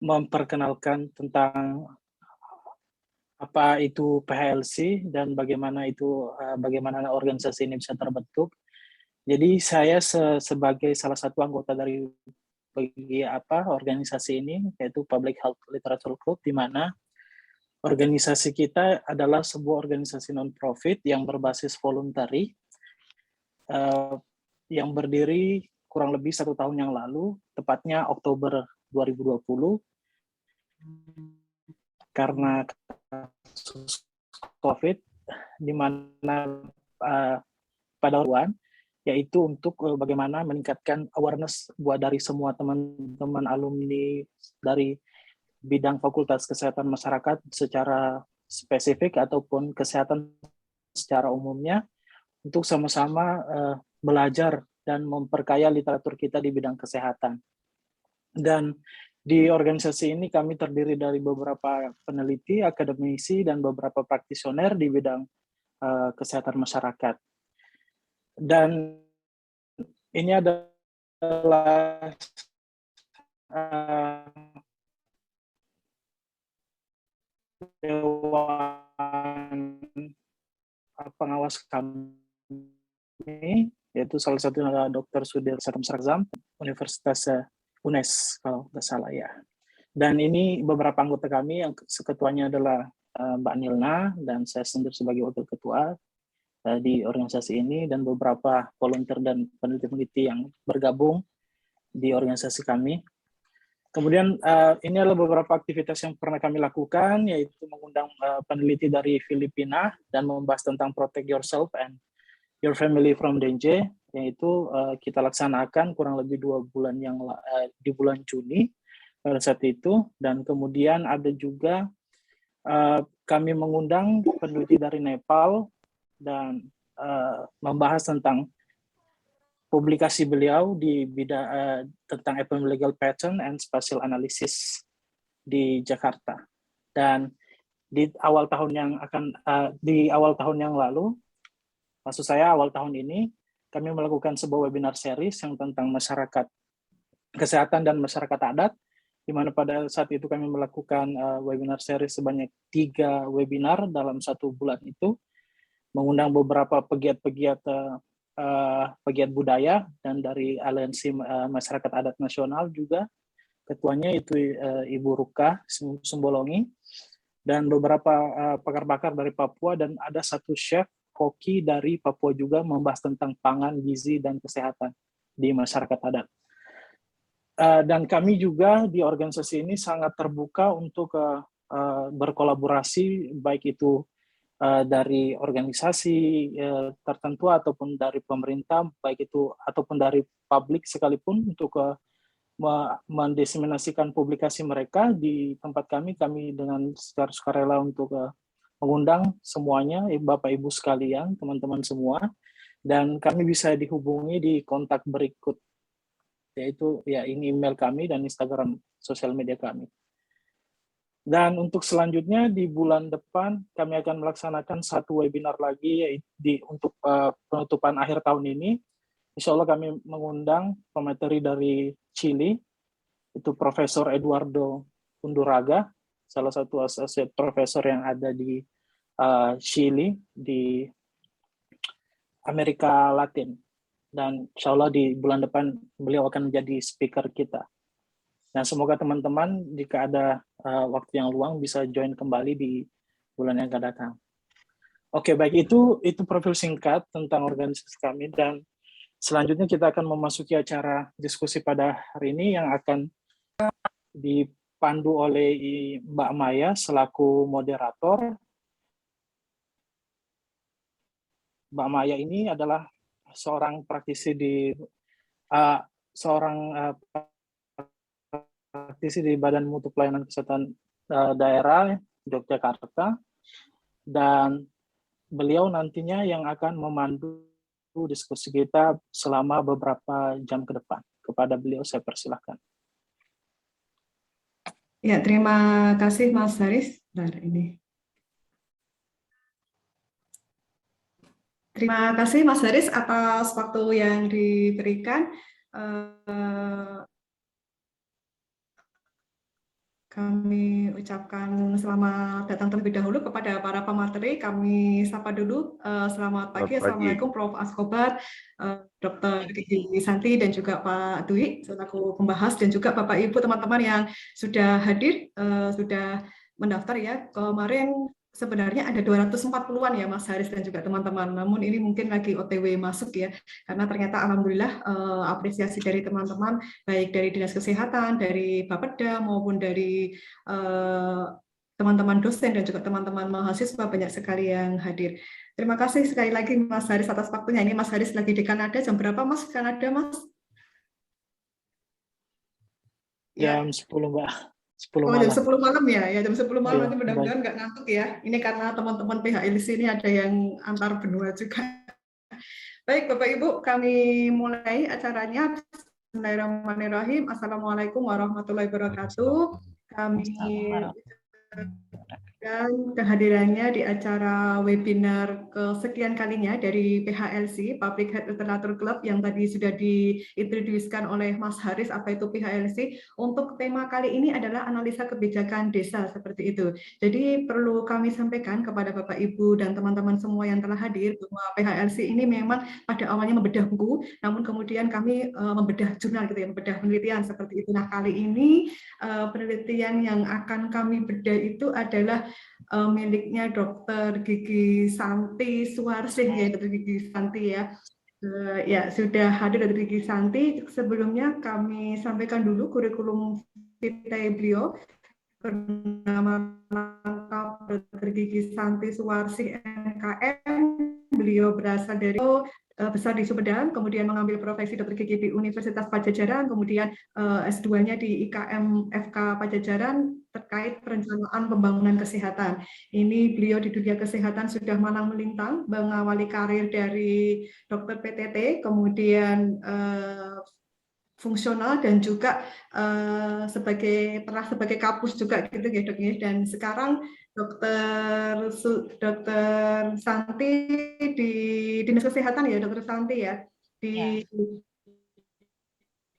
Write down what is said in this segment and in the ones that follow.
memperkenalkan tentang apa itu PHLC dan bagaimana organisasi ini bisa terbentuk. Jadi saya sebagai salah satu anggota dari organisasi ini, yaitu Public Health Literature Club, di mana organisasi kita adalah sebuah organisasi non-profit yang berbasis voluntary, yang berdiri kurang lebih 1 tahun yang lalu, tepatnya Oktober 2020, karena kasus COVID, di mana pada yaitu untuk bagaimana meningkatkan awareness buat dari semua teman-teman alumni dari bidang Fakultas Kesehatan Masyarakat secara spesifik ataupun kesehatan secara umumnya, untuk sama-sama belajar dan memperkaya literatur kita di bidang kesehatan. Dan di organisasi ini kami terdiri dari beberapa peneliti, akademisi, dan beberapa praktisioner di bidang kesehatan masyarakat. Dan ini adalah dewan pengawas kami, yaitu salah satunya adalah Dr. Sudir Sarzam, Universitas UNES, kalau nggak salah ya. Dan ini beberapa anggota kami, yang ketuanya adalah Mbak Nilna, dan saya sendiri sebagai wakil ketua di organisasi ini, dan beberapa volunteer dan peneliti-peneliti yang bergabung di organisasi kami. Kemudian ini adalah beberapa aktivitas yang pernah kami lakukan, yaitu mengundang peneliti dari Filipina dan membahas tentang protect yourself and your family from danger, yaitu kita laksanakan kurang lebih 2 bulan di bulan Juni pada saat itu. Dan kemudian ada juga kami mengundang peneliti dari Nepal dan membahas tentang publikasi beliau di bidang tentang epidemiological pattern and spatial analysis di Jakarta. Dan di awal tahun yang lalu, maksud saya awal tahun ini, kami melakukan sebuah webinar series yang tentang masyarakat kesehatan dan masyarakat adat, di mana pada saat itu kami melakukan webinar series sebanyak 3 webinar dalam 1 bulan itu, mengundang beberapa pegiat-pegiat budaya dan dari Aliansi Masyarakat Adat Nasional juga. Ketuanya itu Ibu Ruka Sumbolongi, dan beberapa pakar-pakar dari Papua, dan ada satu chef koki dari Papua juga membahas tentang pangan, gizi, dan kesehatan di masyarakat adat. Dan kami juga di organisasi ini sangat terbuka untuk berkolaborasi, baik itu dari organisasi tertentu ataupun dari pemerintah, baik itu ataupun dari publik sekalipun, untuk mendiseminasikan publikasi mereka di tempat kami dengan secara sukarela untuk mengundang semuanya, Bapak Ibu sekalian, teman-teman semua, dan kami bisa dihubungi di kontak berikut, yaitu ya ini email kami dan Instagram sosial media kami. Dan untuk selanjutnya di bulan depan kami akan melaksanakan 1 webinar lagi, yaitu untuk penutupan akhir tahun ini. Insya Allah kami mengundang pemateri dari Chili, itu Profesor Eduardo Unduraga, salah satu associate profesor yang ada di Chili di Amerika Latin. Dan insya Allah di bulan depan beliau akan menjadi speaker kita. Dan semoga teman-teman jika ada waktu yang luang bisa join kembali di bulan yang akan datang. Oke, baik, itu profil singkat tentang organisasi kami, dan selanjutnya kita akan memasuki acara diskusi pada hari ini yang akan dipandu oleh Mbak Maya selaku moderator. Mbak Maya ini adalah seorang praktisi di Badan Mutu Pelayanan Kesehatan Daerah Yogyakarta, dan beliau nantinya yang akan memandu diskusi kita selama beberapa jam ke depan. Kepada beliau saya persilahkan. Ya, terima kasih Mas Haris. Terima kasih Mas Haris atas waktu yang diberikan. kami ucapkan selamat datang terlebih dahulu kepada para pemateri. Kami sapa dulu. Selamat pagi. Assalamualaikum Prof. Askobar, Dr. Gigi Santi, dan juga Pak Dwi selaku pembahas, dan juga Bapak Ibu teman-teman yang sudah hadir, sudah mendaftar ya. Kemarin sebenarnya ada 240-an ya Mas Haris dan juga teman-teman. Namun ini mungkin lagi OTW masuk ya. Karena ternyata alhamdulillah apresiasi dari teman-teman baik dari Dinas Kesehatan, dari Bapeda maupun dari teman-teman dosen dan juga teman-teman mahasiswa banyak sekali yang hadir. Terima kasih sekali lagi Mas Haris atas waktunya. Ini Mas Haris lagi di Kanada. Jam berapa Mas Kanada, Mas? Jam 10, Mbak. 10 Oh, jam malam. 10 malam ya. Ya, jam 10 malam Iya, nanti mudah-mudahan nggak ngantuk ya. Ini karena teman-teman PHLC ini ada yang antar benua juga. Baik, Bapak Ibu, kami mulai acaranya. Bismillahirrahmanirrahim. Assalamualaikum warahmatullahi wabarakatuh. Kami dan kehadirannya di acara webinar kesekian kalinya dari PHLC, Public Health Literature Club, yang tadi sudah diintroduksikan oleh Mas Haris, apa itu PHLC. Untuk tema kali ini adalah analisa kebijakan desa, seperti itu. Jadi perlu kami sampaikan kepada Bapak Ibu dan teman-teman semua yang telah hadir, bahwa PHLC ini memang pada awalnya membedah buku, namun kemudian kami membedah jurnal, gitu ya, membedah penelitian seperti itu. Nah, kali ini penelitian yang akan kami bedah itu adalah miliknya Dr. Gigi Santi Suwarsih ya, Dr. Gigi Santi ya. Ya, sudah hadir Dr. Gigi Santi. Sebelumnya kami sampaikan dulu kurikulum vitae beliau. Bernama lengkap Dr. Gigi Santi Suwarsih MKM. Beliau berasal dari besar di Sumedang, kemudian mengambil profesi Dr. Gigi di Universitas Pajajaran, kemudian S2-nya di IKM FK Pajajaran terkait perencanaan pembangunan kesehatan. Ini beliau di dunia kesehatan sudah malang melintang, mengawali karir dari dokter PTT, kemudian fungsional, dan juga pernah sebagai kapus juga gitu ya Dok ya. Dan sekarang Dokter Santi di Dinas Kesehatan ya, Dokter Santi ya, di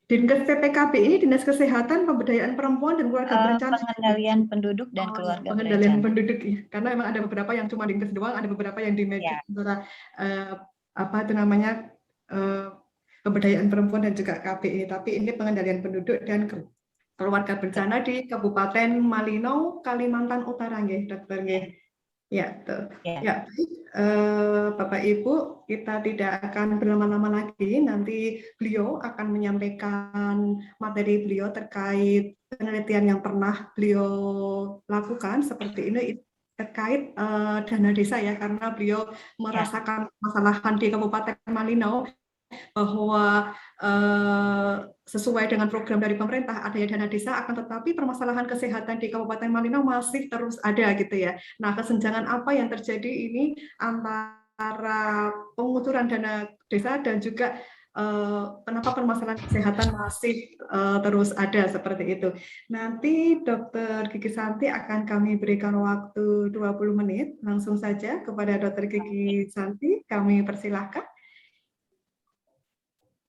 Dinkes PPKB ini, Dinas Kesehatan Pemberdayaan Perempuan dan Keluarga Berencana. Pengendalian penduduk dan keluarga pengendalian berencana. Penduduk ya. Karena memang ada beberapa yang cuma Dinkes doang, ada beberapa yang di matching antara apa itu namanya pemberdayaan perempuan dan juga KPI. Tapi ini pengendalian penduduk dan keluarga berencana di Kabupaten Malino, Kalimantan Utara, nggih, Dokter nggih. Ya, tuh. Ya, Bapak Ibu, kita tidak akan berlama-lama lagi. Nanti beliau akan menyampaikan materi beliau terkait penelitian yang pernah beliau lakukan seperti ini terkait dana desa ya, karena beliau merasakan masalahan di Kabupaten Malino bahwa sesuai dengan program dari pemerintah adanya dana desa, akan tetapi permasalahan kesehatan di Kabupaten Malino masih terus ada gitu ya. Nah, kesenjangan apa yang terjadi ini antara pengucuran dana desa dan juga kenapa permasalahan kesehatan masih terus ada seperti itu. Nanti Dr. Gigi Santi akan kami berikan waktu 20 menit. Langsung saja kepada Dr. Gigi Santi, kami persilahkan.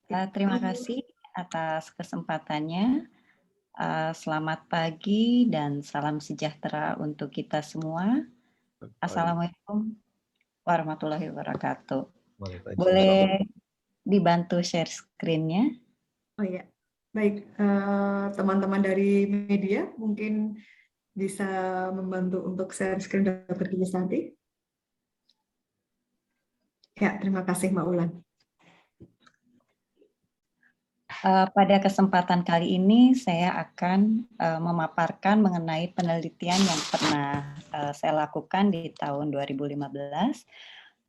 Terima kasih atas kesempatannya. Selamat pagi dan salam sejahtera untuk kita semua. Assalamualaikum warahmatullahi wabarakatuh. Boleh dibantu share screen-nya? Oh ya, baik. Teman-teman dari media mungkin bisa membantu untuk share screen Dr. Gigi Santi. Ya, terima kasih Mbak Ulan. Pada kesempatan kali ini saya akan memaparkan mengenai penelitian yang pernah saya lakukan di tahun 2015,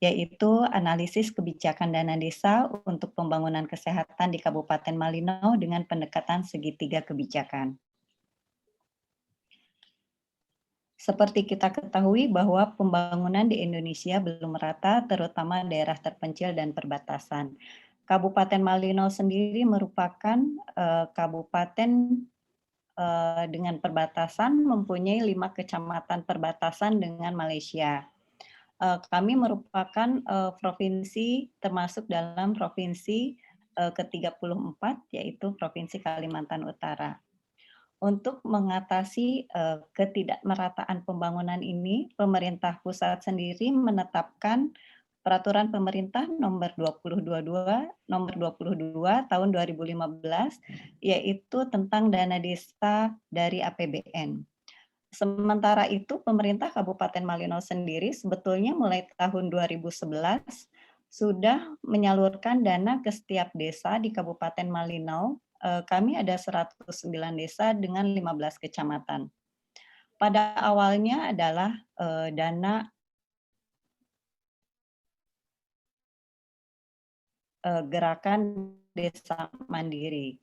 yaitu analisis kebijakan dana desa untuk pembangunan kesehatan di Kabupaten Malino dengan pendekatan segitiga kebijakan. Seperti kita ketahui bahwa pembangunan di Indonesia belum merata, terutama daerah terpencil dan perbatasan. Kabupaten Malino sendiri merupakan kabupaten dengan perbatasan, mempunyai 5 kecamatan perbatasan dengan Malaysia. Kami merupakan provinsi termasuk dalam provinsi ke-34, yaitu Provinsi Kalimantan Utara. Untuk mengatasi ketidakmerataan pembangunan ini, pemerintah pusat sendiri menetapkan Peraturan Pemerintah Nomor 22 Tahun 2015, yaitu tentang dana desa dari APBN. Sementara itu, pemerintah Kabupaten Malino sendiri sebetulnya mulai tahun 2011 sudah menyalurkan dana ke setiap desa di Kabupaten Malino. Kami ada 109 desa dengan 15 kecamatan. Pada awalnya adalah dana gerakan desa mandiri.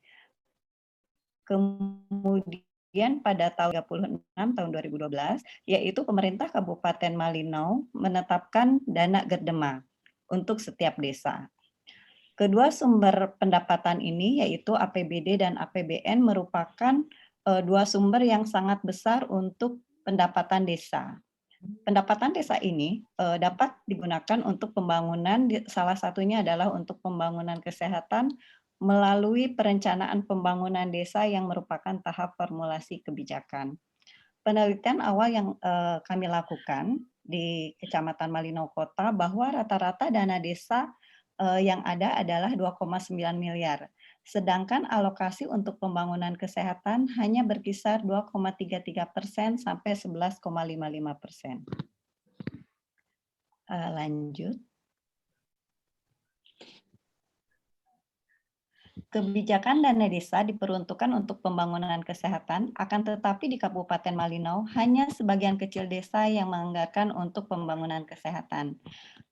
Kemudian pada tahun 36 tahun 2012, yaitu pemerintah Kabupaten Malino menetapkan dana Gerdema untuk setiap desa. Kedua sumber pendapatan ini, yaitu APBD dan APBN, merupakan dua sumber yang sangat besar untuk pendapatan desa. Pendapatan desa ini dapat digunakan untuk pembangunan, salah satunya adalah untuk pembangunan kesehatan melalui perencanaan pembangunan desa yang merupakan tahap formulasi kebijakan. Penelitian awal yang kami lakukan di Kecamatan Malino Kota bahwa rata-rata dana desa yang ada adalah 2,9 miliar. Sedangkan alokasi untuk pembangunan kesehatan hanya berkisar 2,33% sampai 11,55%. Lanjut. Kebijakan dana desa diperuntukkan untuk pembangunan kesehatan, akan tetapi di Kabupaten Malino hanya sebagian kecil desa yang menganggarkan untuk pembangunan kesehatan.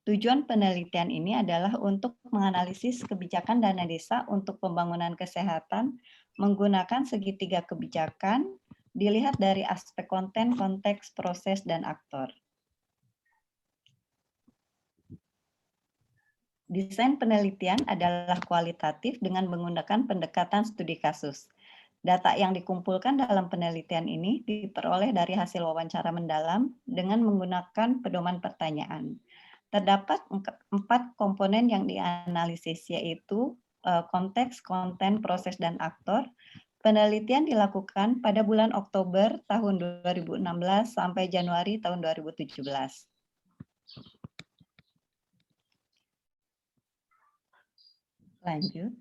Tujuan penelitian ini adalah untuk menganalisis kebijakan dana desa untuk pembangunan kesehatan menggunakan segitiga kebijakan, dilihat dari aspek konten, konteks, proses, dan aktor. Desain penelitian adalah kualitatif dengan menggunakan pendekatan studi kasus. Data yang dikumpulkan dalam penelitian ini diperoleh dari hasil wawancara mendalam dengan menggunakan pedoman pertanyaan. Terdapat 4 komponen yang dianalisis, yaitu konteks, konten, proses, dan aktor. Penelitian dilakukan pada bulan Oktober tahun 2016 sampai Januari tahun 2017. Lanjut.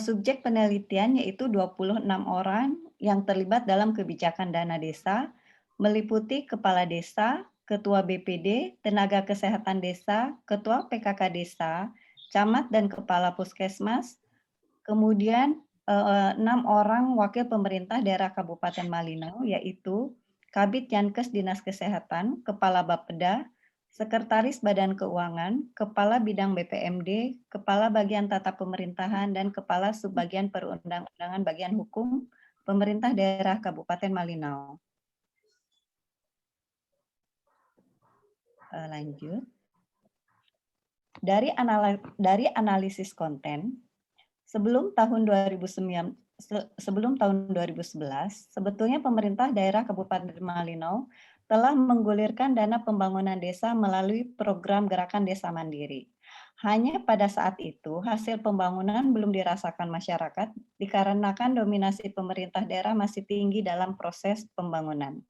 Subjek penelitian yaitu 26 orang yang terlibat dalam kebijakan dana desa, meliputi kepala desa, ketua BPD, tenaga kesehatan desa, ketua PKK desa, camat dan kepala puskesmas, kemudian 6 orang wakil pemerintah daerah Kabupaten Malino, yaitu Kabid Yankes Dinas Kesehatan, Kepala Bapeda, Sekretaris Badan Keuangan, Kepala Bidang BPMD, Kepala Bagian Tata Pemerintahan, dan Kepala Subbagian Perundang-undangan Bagian Hukum Pemerintah Daerah Kabupaten Malino. Lanjut. Dari analisis konten, sebelum tahun 2011, sebetulnya pemerintah daerah Kabupaten Malino telah menggulirkan dana pembangunan desa melalui program Gerakan Desa Mandiri. Hanya pada saat itu, hasil pembangunan belum dirasakan masyarakat dikarenakan dominasi pemerintah daerah masih tinggi dalam proses pembangunan.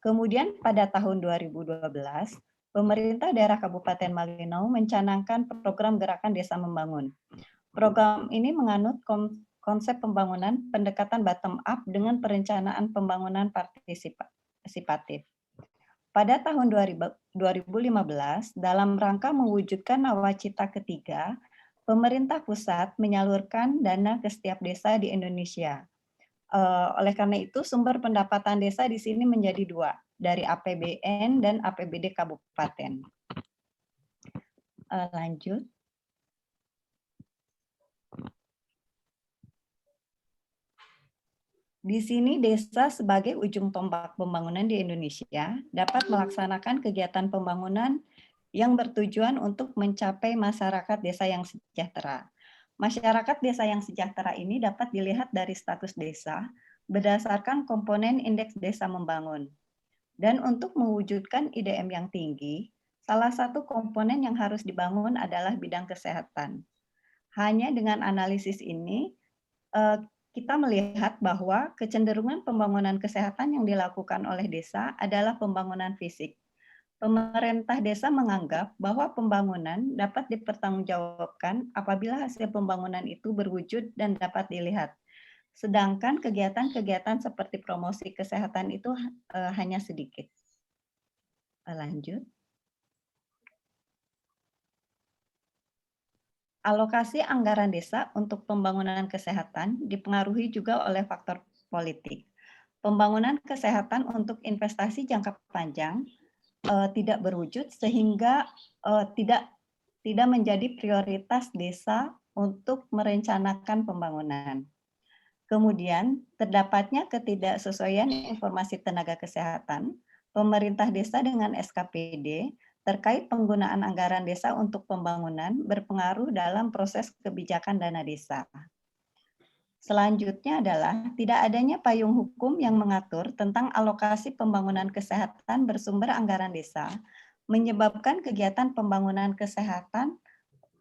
Kemudian pada tahun 2012, pemerintah daerah Kabupaten Malino mencanangkan program Gerakan Desa Membangun. Program ini menganut konsep pembangunan pendekatan bottom up dengan perencanaan pembangunan partisipatif. Pada tahun 2015, dalam rangka mewujudkan nawacita ketiga, pemerintah pusat menyalurkan dana ke setiap desa di Indonesia. Oleh karena itu, sumber pendapatan desa di sini menjadi 2, dari APBN dan APBD Kabupaten. Lanjut. Di sini desa sebagai ujung tombak pembangunan di Indonesia dapat melaksanakan kegiatan pembangunan yang bertujuan untuk mencapai masyarakat desa yang sejahtera. Masyarakat desa yang sejahtera ini dapat dilihat dari status desa berdasarkan komponen indeks desa membangun. Dan untuk mewujudkan IDM yang tinggi, salah satu komponen yang harus dibangun adalah bidang kesehatan. Hanya dengan analisis ini, kita melihat bahwa kecenderungan pembangunan kesehatan yang dilakukan oleh desa adalah pembangunan fisik. Pemerintah desa menganggap bahwa pembangunan dapat dipertanggungjawabkan apabila hasil pembangunan itu berwujud dan dapat dilihat. Sedangkan kegiatan-kegiatan seperti promosi kesehatan itu hanya sedikit. Lanjut. Alokasi anggaran desa untuk pembangunan kesehatan dipengaruhi juga oleh faktor politik. Pembangunan kesehatan untuk investasi jangka panjang tidak berwujud sehingga tidak menjadi prioritas desa untuk merencanakan pembangunan. Kemudian, terdapatnya ketidaksesuaian informasi tenaga kesehatan, pemerintah desa dengan SKPD terkait penggunaan anggaran desa untuk pembangunan berpengaruh dalam proses kebijakan dana desa. Selanjutnya adalah tidak adanya payung hukum yang mengatur tentang alokasi pembangunan kesehatan bersumber anggaran desa, menyebabkan kegiatan pembangunan kesehatan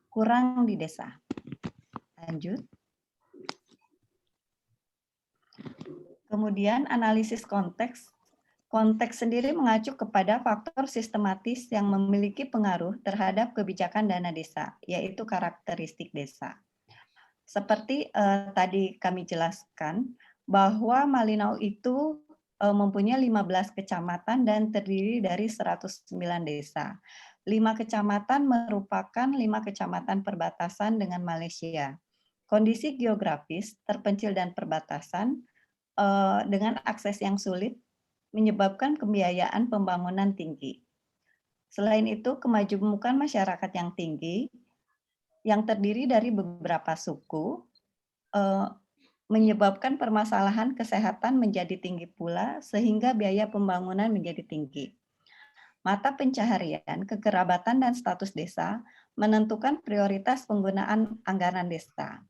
kurang di desa. Lanjut. Kemudian analisis konteks. Konteks sendiri mengacu kepada faktor sistematis yang memiliki pengaruh terhadap kebijakan dana desa, yaitu karakteristik desa. Seperti tadi kami jelaskan, bahwa Malinau itu mempunyai 15 kecamatan dan terdiri dari 109 desa. 5 kecamatan merupakan 5 kecamatan perbatasan dengan Malaysia. Kondisi geografis, terpencil dan perbatasan, dengan akses yang sulit, menyebabkan pembiayaan pembangunan tinggi. Selain itu, kemajemukan masyarakat yang tinggi, yang terdiri dari beberapa suku, menyebabkan permasalahan kesehatan menjadi tinggi pula, sehingga biaya pembangunan menjadi tinggi. Mata pencaharian, kekerabatan, dan status desa menentukan prioritas penggunaan anggaran desa.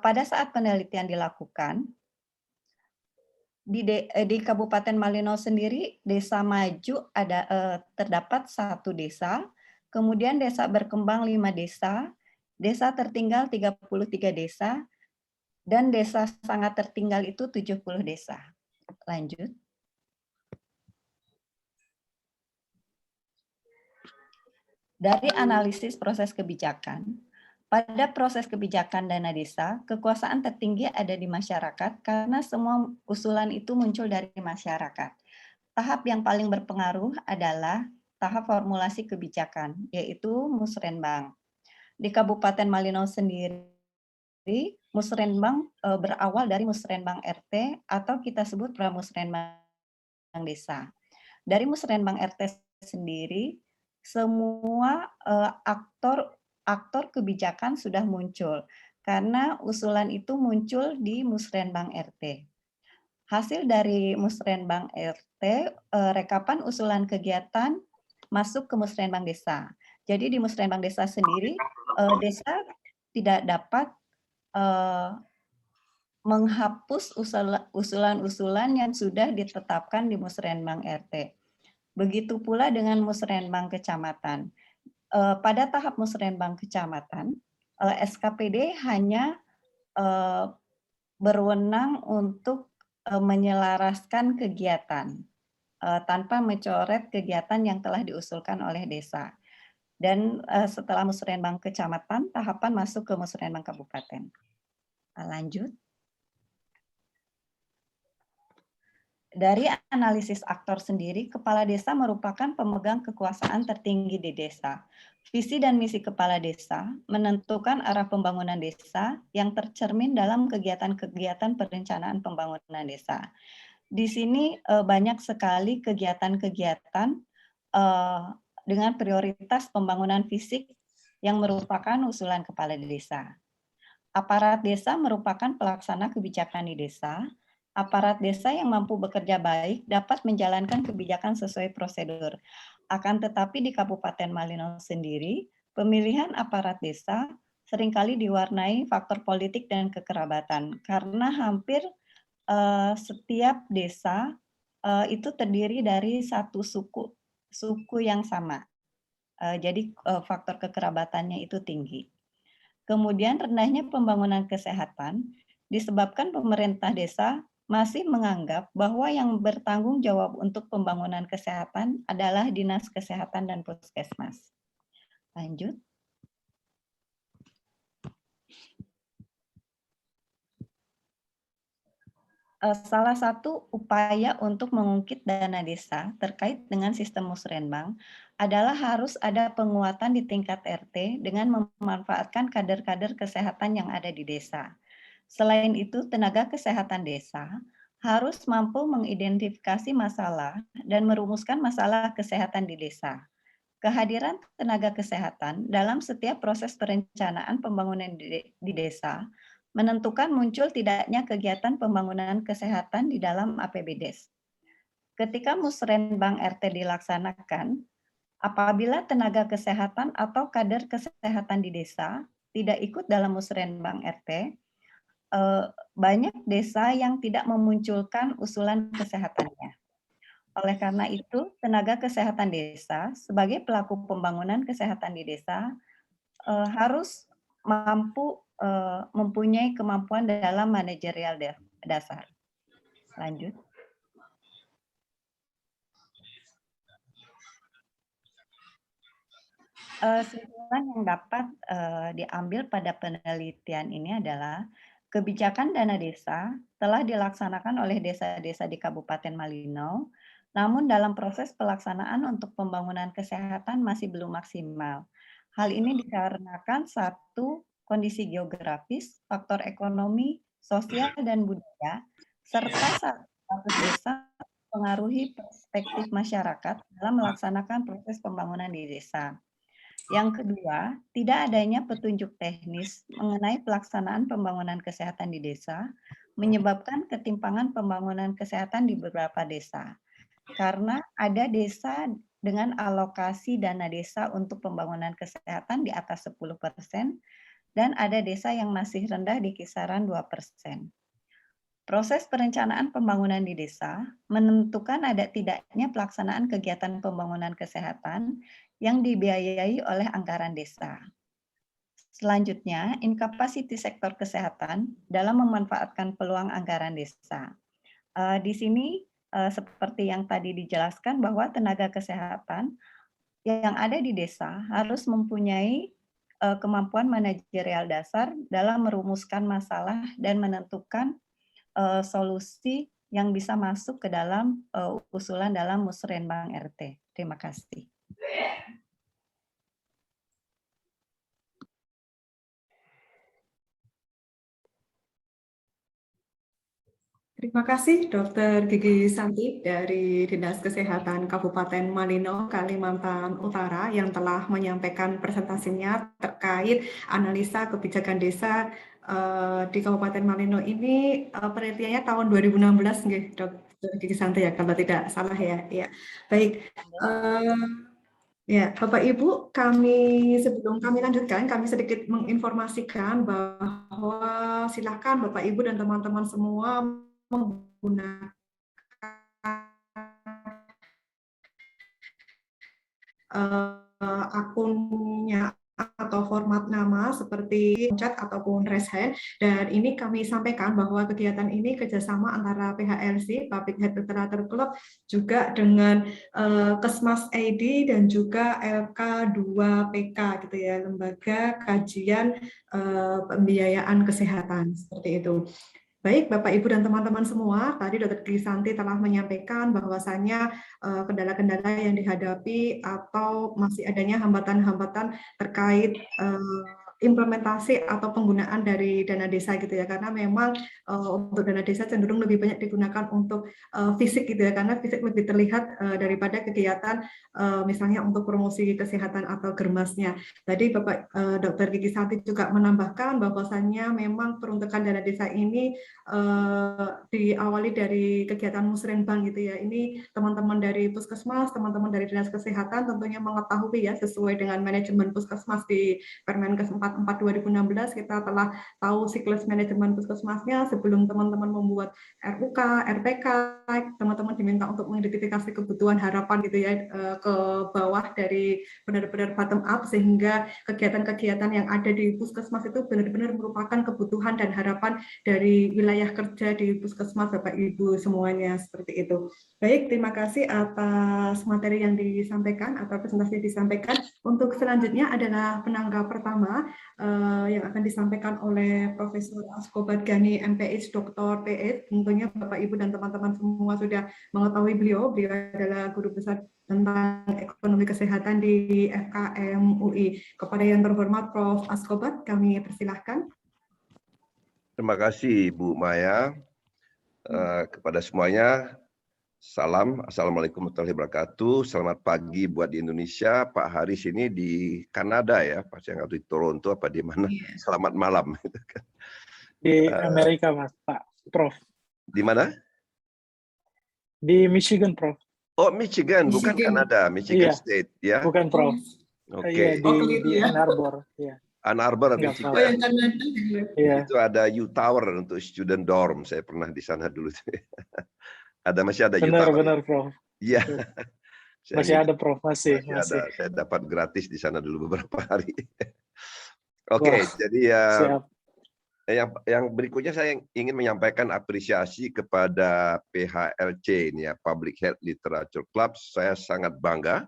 Pada saat penelitian dilakukan, di Kabupaten Malinau sendiri, desa maju terdapat 1 desa, kemudian desa berkembang 5 desa, desa tertinggal 33 desa, dan desa sangat tertinggal itu 70 desa. Lanjut. Dari analisis proses kebijakan, pada proses kebijakan dana desa, kekuasaan tertinggi ada di masyarakat karena semua usulan itu muncul dari masyarakat. Tahap yang paling berpengaruh adalah tahap formulasi kebijakan, yaitu musrenbang. Di Kabupaten Malinau sendiri, musrenbang berawal dari musrenbang RT atau kita sebut pramusrenbang desa. Dari musrenbang RT sendiri, semua aktor kebijakan sudah muncul karena usulan itu muncul di musrenbang RT. Hasil dari musrenbang RT, rekapan usulan kegiatan masuk ke musrenbang desa. Jadi di musrenbang desa sendiri, desa tidak dapat menghapus usulan-usulan yang sudah ditetapkan di musrenbang RT. Begitu pula dengan musrenbang kecamatan. Pada tahap musrenbang kecamatan, SKPD hanya berwenang untuk menyelaraskan kegiatan tanpa mencoret kegiatan yang telah diusulkan oleh desa. Dan setelah musrenbang kecamatan, tahapan masuk ke musrenbang kabupaten. Lanjut. Dari analisis aktor sendiri, kepala desa merupakan pemegang kekuasaan tertinggi di desa. Visi dan misi kepala desa menentukan arah pembangunan desa yang tercermin dalam kegiatan-kegiatan perencanaan pembangunan desa. Di sini banyak sekali kegiatan-kegiatan dengan prioritas pembangunan fisik yang merupakan usulan kepala desa. Aparat desa merupakan pelaksana kebijakan di desa. Aparat desa yang mampu bekerja baik dapat menjalankan kebijakan sesuai prosedur. Akan tetapi di Kabupaten Malinau sendiri, pemilihan aparat desa seringkali diwarnai faktor politik dan kekerabatan, karena hampir setiap desa itu terdiri dari satu suku yang sama. Jadi faktor kekerabatannya itu tinggi. Kemudian rendahnya pembangunan kesehatan disebabkan pemerintah desa masih menganggap bahwa yang bertanggung jawab untuk pembangunan kesehatan adalah Dinas Kesehatan dan Puskesmas. Lanjut. Salah satu upaya untuk mengungkit dana desa terkait dengan sistem musrenbang adalah harus ada penguatan di tingkat RT dengan memanfaatkan kader-kader kesehatan yang ada di desa. Selain itu, tenaga kesehatan desa harus mampu mengidentifikasi masalah dan merumuskan masalah kesehatan di desa. Kehadiran tenaga kesehatan dalam setiap proses perencanaan pembangunan di desa menentukan muncul tidaknya kegiatan pembangunan kesehatan di dalam APBDes. Ketika musrenbang RT dilaksanakan, apabila tenaga kesehatan atau kader kesehatan di desa tidak ikut dalam musrenbang RT, banyak desa yang tidak memunculkan usulan kesehatannya. Oleh karena itu, tenaga kesehatan desa sebagai pelaku pembangunan kesehatan di desa harus mampu mempunyai kemampuan dalam manajerial dasar. Lanjut. Kesimpulan yang dapat diambil pada penelitian ini adalah kebijakan dana desa telah dilaksanakan oleh desa-desa di Kabupaten Malino, namun dalam proses pelaksanaan untuk pembangunan kesehatan masih belum maksimal. Hal ini dikarenakan satu, kondisi geografis, faktor ekonomi, sosial, dan budaya, serta status desa mempengaruhi perspektif masyarakat dalam melaksanakan proses pembangunan di desa. Yang kedua, tidak adanya petunjuk teknis mengenai pelaksanaan pembangunan kesehatan di desa menyebabkan ketimpangan pembangunan kesehatan di beberapa desa. Karena ada desa dengan alokasi dana desa untuk pembangunan kesehatan di atas 10% dan ada desa yang masih rendah di kisaran 2%. Proses perencanaan pembangunan di desa menentukan ada tidaknya pelaksanaan kegiatan pembangunan kesehatan yang dibiayai oleh anggaran desa. Selanjutnya, incapacity sektor kesehatan dalam memanfaatkan peluang anggaran desa. Di sini seperti yang tadi dijelaskan bahwa tenaga kesehatan yang ada di desa harus mempunyai kemampuan manajerial dasar dalam merumuskan masalah dan menentukan solusi yang bisa masuk ke dalam usulan dalam musrenbang RT. Terima kasih. Terima kasih Dr. Gigi Santi dari Dinas Kesehatan Kabupaten Malino, Kalimantan Utara yang telah menyampaikan presentasinya terkait analisa kebijakan desa di Kabupaten Malino ini. Penelitiannya tahun 2016, Dr. Gigi Santi ya, kalau tidak salah ya. Ya, baik. Ya, Bapak Ibu, sebelum kami lanjutkan, kami sedikit menginformasikan bahwa silakan Bapak Ibu dan teman-teman semua menggunakan akunnya atau format nama seperti chat ataupun raise hand, dan ini kami sampaikan bahwa kegiatan ini kerjasama antara PHLC, Public Health Literature Club, juga dengan Kesmas ID dan juga LK2PK gitu ya, Lembaga Kajian Pembiayaan Kesehatan, seperti itu. Baik, Bapak, Ibu, dan teman-teman semua, tadi Dr. Gigi Santi telah menyampaikan bahwasannya kendala-kendala yang dihadapi atau masih adanya hambatan-hambatan terkait implementasi atau penggunaan dari dana desa gitu ya, karena memang untuk dana desa cenderung lebih banyak digunakan untuk fisik gitu ya, karena fisik lebih terlihat daripada kegiatan misalnya untuk promosi kesehatan atau germasnya. Tadi Bapak Dr. Gigi Santi juga menambahkan bahwasannya memang peruntukan dana desa ini diawali dari kegiatan musrenbang gitu ya. Ini teman-teman dari Puskesmas, teman-teman dari Dinas Kesehatan tentunya mengetahui ya, sesuai dengan manajemen Puskesmas di Permenkes 14 2016 kita telah tahu siklus manajemen puskesmasnya sebelum teman-teman membuat RUK, RPK, teman-teman diminta untuk mengidentifikasi kebutuhan harapan gitu ya ke bawah dari benar-benar bottom up sehingga kegiatan-kegiatan yang ada di puskesmas itu benar-benar merupakan kebutuhan dan harapan dari wilayah kerja di puskesmas Bapak Ibu semuanya seperti itu. Baik, terima kasih atas materi yang disampaikan atau presentasi yang disampaikan. Untuk selanjutnya adalah penanggap pertama yang akan disampaikan oleh Profesor Askobat Gani, MPH, Dr. TS. Tentunya Bapak Ibu dan teman-teman semua sudah mengetahui beliau. Beliau adalah guru besar tentang ekonomi kesehatan di FKM UI. Kepada yang terhormat Prof. Askobat, kami persilahkan. Terima kasih Bu Maya. Kepada semuanya, salam, Assalamualaikum warahmatullahi wabarakatuh. Selamat pagi buat di Indonesia. Pak Haris ini di Kanada ya, Pak yang di Toronto apa di mana? Selamat malam. Di Amerika Mas, Pak Prof. Di mana? Di Michigan Prof. Oh Michigan, bukan Kanada, Michigan Iya. State ya. Bukan Prof. Oke. Di Ann Arbor. Ya. Ann Arbor, Nggak Michigan. tahu. yang Kanada. Iya. Itu ada U Tower untuk student dorm. Saya pernah di sana dulu. Masih ada U Tower. Benar Prof. Iya. Masih ada Prof, masih. Ada. Saya dapat gratis di sana dulu beberapa hari. Oke, Wah, jadi siap. yang berikutnya saya ingin menyampaikan apresiasi kepada PHLC ini ya, Public Health Literature Club. Saya sangat bangga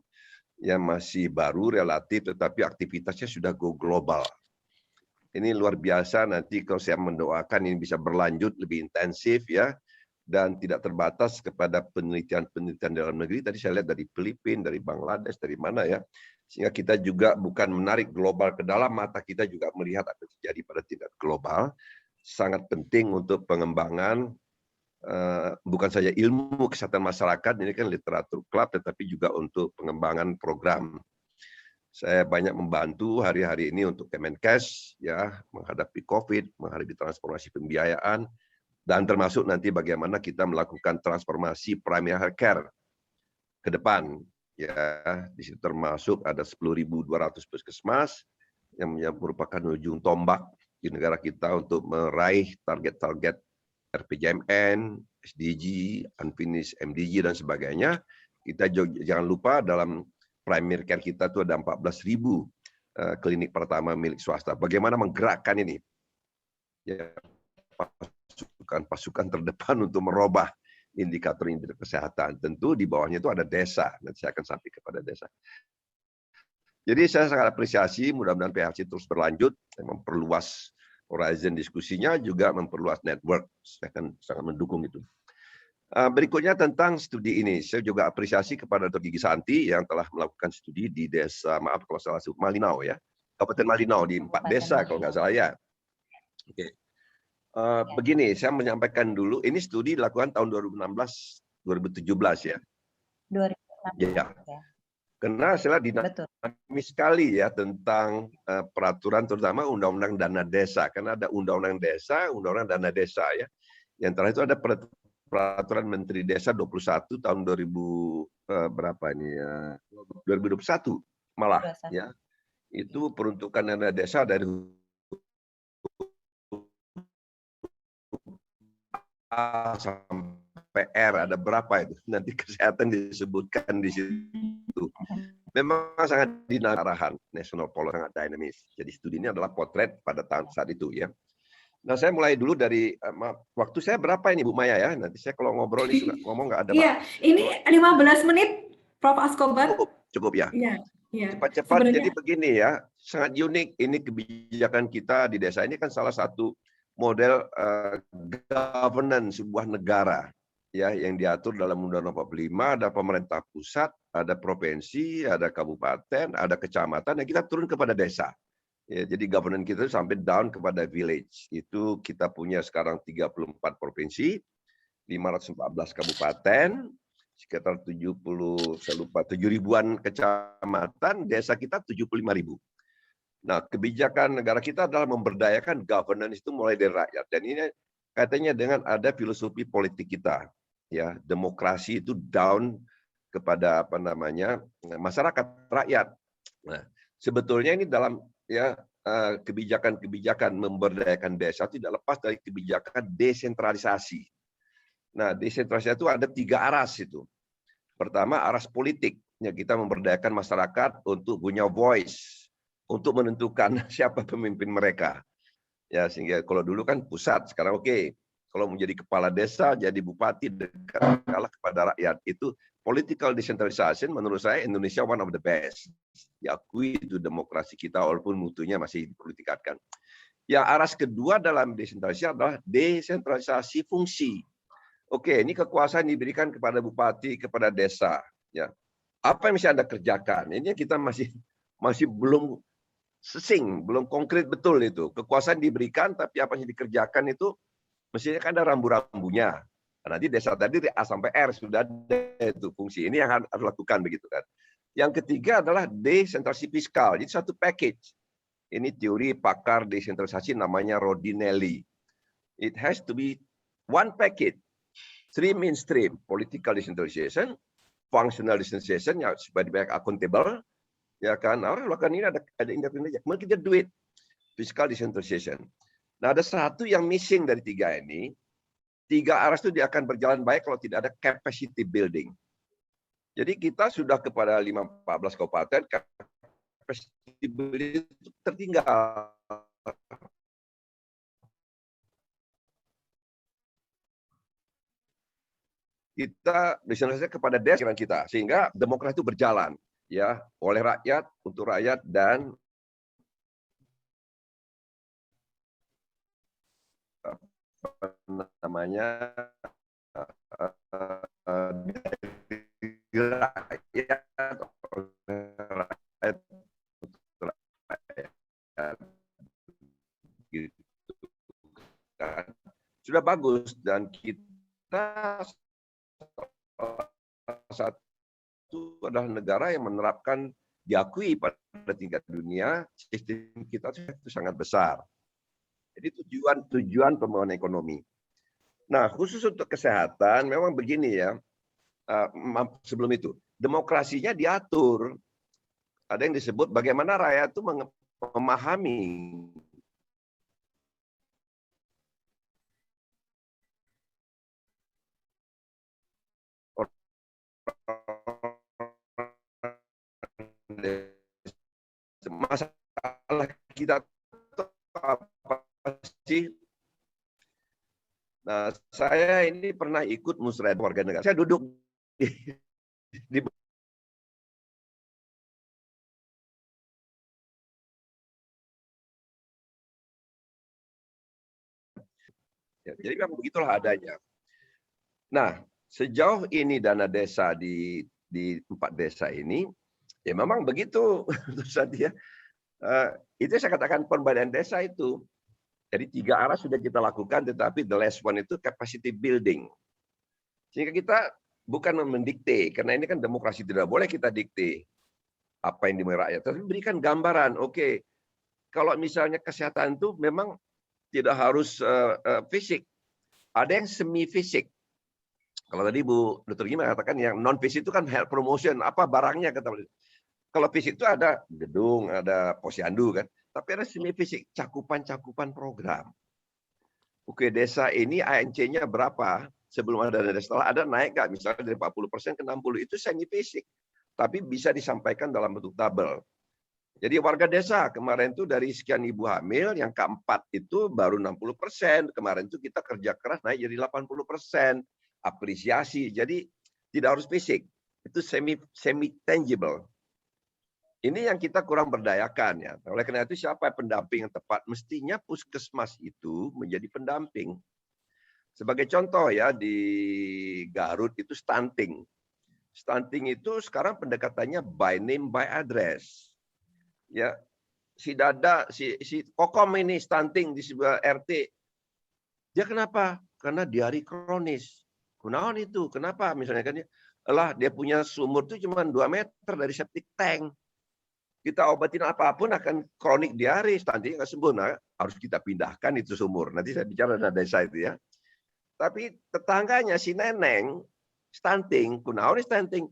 yang masih baru relatif tetapi aktivitasnya sudah go global. Ini luar biasa, nanti kalau saya mendoakan ini bisa berlanjut lebih intensif ya, dan tidak terbatas kepada penelitian-penelitian dalam negeri. Tadi saya lihat dari Filipina, dari Bangladesh, dari mana ya. Sehingga kita juga bukan menarik global ke dalam, mata kita juga melihat apa yang terjadi pada tingkat global. Sangat penting untuk pengembangan, bukan saja ilmu kesehatan masyarakat, ini kan literatur club, tetapi juga untuk pengembangan program. Saya banyak membantu hari-hari ini untuk Kemenkes ya, menghadapi COVID, menghadapi transformasi pembiayaan, dan termasuk nanti bagaimana kita melakukan transformasi primary healthcare ke depan. Ya, di situ termasuk ada 10.200 puskesmas yang merupakan ujung tombak di negara kita untuk meraih target-target RPJMN, SDG, Unfinished MDG dan sebagainya. Kita jangan lupa dalam primary care kita itu ada 14.000 klinik pertama milik swasta. Bagaimana menggerakkan ini? Ya, pasukan terdepan untuk merubah indikator kesehatan. Tentu di bawahnya itu ada desa. Nanti saya akan sampai kepada desa. Jadi saya sangat apresiasi, mudah-mudahan PHC terus berlanjut, memperluas horizon diskusinya, juga memperluas network. Saya akan sangat mendukung itu. Berikutnya tentang studi ini, saya juga apresiasi kepada Dr. Gigi Santi yang telah melakukan studi di desa, maaf kalau salah sebut, Malinau ya, Kabupaten Malinau di 4 desa kalau nggak salah ya. Oke. Begini, saya menyampaikan dulu, ini studi dilakukan tahun 2016-2017 ya. 2016 ya. Karena saya dinamis sekali ya tentang peraturan, terutama undang-undang dana desa. Karena ada undang-undang desa, undang-undang dana desa ya. Yang terakhir itu ada peraturan Menteri Desa 21 tahun 2021 malah ya. Itu peruntukan dana desa dari sampai R, ada berapa itu? Nanti kesehatan disebutkan di situ. Memang sangat dinamis arahan national policy, sangat dinamis. Jadi studi ini adalah potret pada tahun saat itu ya. Nah, saya mulai dulu dari waktu saya berapa ini Bu Maya ya? Nanti saya kalau ngobrol ini suka ngomong nggak ada. Iya, ini 15 menit Prof. Askobat. Cukup ya. Iya. Cepat-cepat. Jadi begini ya, sangat unik ini kebijakan kita di desa ini kan salah satu model governance sebuah negara ya yang diatur dalam Undang-Undang 45, ada pemerintah pusat, ada provinsi, ada kabupaten, ada kecamatan, dan kita turun kepada desa. Ya, jadi governance kita sampai down kepada village. Itu kita punya sekarang 34 provinsi, 514 kabupaten, sekitar 7.000-an kecamatan, desa kita 75.000. Nah, kebijakan negara kita adalah memberdayakan governance itu mulai dari rakyat. Dan ini katanya dengan ada filosofi politik kita, ya, demokrasi itu down kepada apa namanya masyarakat rakyat. Nah, sebetulnya ini dalam ya kebijakan-kebijakan memberdayakan desa tidak lepas dari kebijakan desentralisasi. Nah, desentralisasi itu ada 3 aras itu. Pertama, aras politik. Ya, kita memberdayakan masyarakat untuk punya voice, untuk menentukan siapa pemimpin mereka. Ya, sehingga kalau dulu kan pusat, sekarang oke. Kalau menjadi kepala desa, jadi bupati, dekatlah kepada rakyat. Itu political decentralization, menurut saya Indonesia one of the best. Diakui itu demokrasi kita, walaupun mutunya masih perlu ditingkatkan. Yang aras kedua dalam desentralisasi adalah desentralisasi fungsi. Oke, ini kekuasaan diberikan kepada bupati, kepada desa. Ya, apa yang mesti Anda kerjakan? Ini kita masih belum sesing, belum konkret betul itu. Kekuasaan diberikan, tapi apa yang dikerjakan itu mestinya kan ada rambu-rambunya. Nanti desa tadi A sampai R sudah ada itu fungsi. Ini yang harus lakukan begitu kan. Yang ketiga adalah desentralisasi fiskal. Jadi satu package. Ini teori pakar desentralisasi namanya Rodinelli. It has to be one package. 3 mainstream, political decentralization, functional decentralization, ya supaya dibayar accountable, ya kan. Orang lakukan ini ada independen aja. Kemudian kita duit, fiscal decentralization. Nah, ada satu yang missing dari 3 ini. 3 aras itu dia akan berjalan baik kalau tidak ada capacity building. Jadi kita sudah kepada 14 kabupaten, capacity building itu tertinggal. Kita desentralisasi kepada desa kita, sehingga demokrasi itu berjalan ya oleh rakyat, untuk rakyat, dan namanya rakyat gitu kan. Sudah bagus, dan kita satu adalah negara yang menerapkan, diakui pada tingkat dunia, sistem kita itu sangat besar. Jadi tujuan pembangunan ekonomi. Nah, khusus untuk kesehatan, memang begini ya, sebelum itu, demokrasinya diatur. Ada yang disebut bagaimana rakyat itu memahami masalah kita apa sih. Nah, saya ini pernah ikut musrah warga negara. Saya duduk di ya, jadi memang begitulah adanya. Nah, sejauh ini dana desa di 4 desa ini, ya memang begitu. Tadi ya, itu saya katakan pemberdayaan desa itu. Jadi 3 arah sudah kita lakukan, tetapi the last one itu capacity building. Sehingga kita bukan mendikte, karena ini kan demokrasi, tidak boleh kita dikte apa yang dimau rakyat. Tapi berikan gambaran, oke, kalau misalnya kesehatan itu memang tidak harus fisik. Ada yang semi fisik. Kalau tadi Bu Dr. Gima katakan yang non fisik itu kan health promotion, apa barangnya kata. Kalau fisik itu ada gedung, ada posyandu kan. Tapi ada semi fisik, cakupan-cakupan program. Oke, desa ini ANC-nya berapa? Sebelum ada dana desa, setelah ada naik nggak? Misalnya dari 40% ke 60%, itu semi fisik. Tapi bisa disampaikan dalam bentuk tabel. Jadi warga desa kemarin itu dari sekian ibu hamil, yang keempat itu baru 60%. Kemarin itu kita kerja keras naik jadi 80%. Apresiasi. Jadi tidak harus fisik. Itu semi tangible. Ini yang kita kurang berdayakan ya. Oleh karena itu siapa pendamping yang tepat? Mestinya puskesmas itu menjadi pendamping. Sebagai contoh ya, di Garut itu stunting. Stunting itu sekarang pendekatannya by name by address. Ya, si Kokom ini stunting di sebuah RT. Dia kenapa? Karena diare kronis. Kunaon itu? Kenapa? Misalnya kan dia punya sumur itu cuma 2 meter dari septic tank. Kita obatin apapun akan kronik diare, stunting nggak sembuh. Nah, harus kita pindahkan itu sumur. Nanti saya bicara dana desa itu ya. Tapi tetangganya si Neneng stunting, kunaon stunting,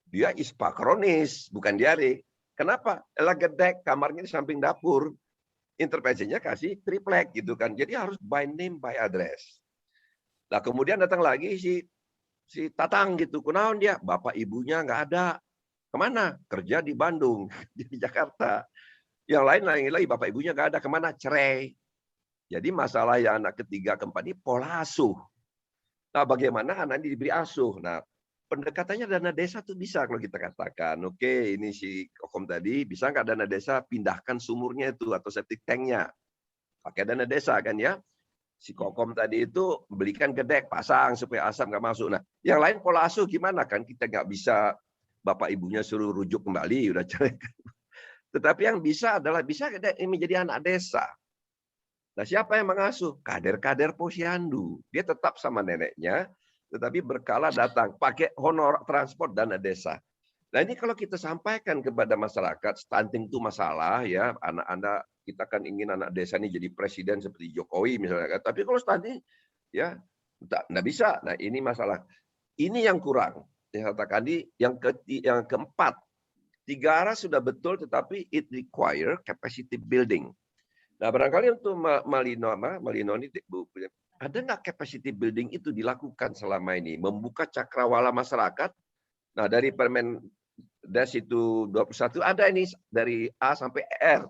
dia ispa kronis, bukan diare. Kenapa? Elah gedek, kamarnya di samping dapur. intervensinya kasih triplek gitu kan. Jadi harus by name by address. Nah kemudian datang lagi si Tatang gitu, kunaon dia, bapak ibunya nggak ada, kemana? Kerja di Bandung, di Jakarta. Yang lain lagi bapak ibunya nggak ada, kemana? Cerai. Jadi masalah yang anak ketiga keempat ini pola asuh. Nah bagaimana anak ini diberi asuh? Nah pendekatannya dana desa tuh bisa kalau kita katakan, oke ini si Kokom tadi, bisa nggak dana desa pindahkan sumurnya itu atau septic tanknya? Pakai dana desa kan ya. Si Kokom tadi itu belikan gedek, pasang supaya asap nggak masuk. Nah, yang lain pola asuh gimana kan? Kita nggak bisa bapak ibunya suruh rujuk kembali, udah cerai. Tetapi yang bisa adalah bisa menjadi anak desa. Nah, siapa yang mengasuh? Kader-kader posyandu. Dia tetap sama neneknya, tetapi berkala datang pakai honor transport dana desa. Nah, ini kalau kita sampaikan kepada masyarakat, stunting itu masalah ya, anak-anak kita kan ingin anak desa ini jadi presiden seperti Jokowi misalnya. Tapi kalau stunting ya nggak bisa. Nah, ini masalah. Ini yang kurang. Yang katakan yang keempat, 3 arah sudah betul, tetapi it require capacity building. Nah, barangkali untuk Malino ini, Bu, ada nggak capacity building itu dilakukan selama ini? Membuka cakrawala masyarakat. Nah, dari Permendas itu 21 ada ini dari A sampai R.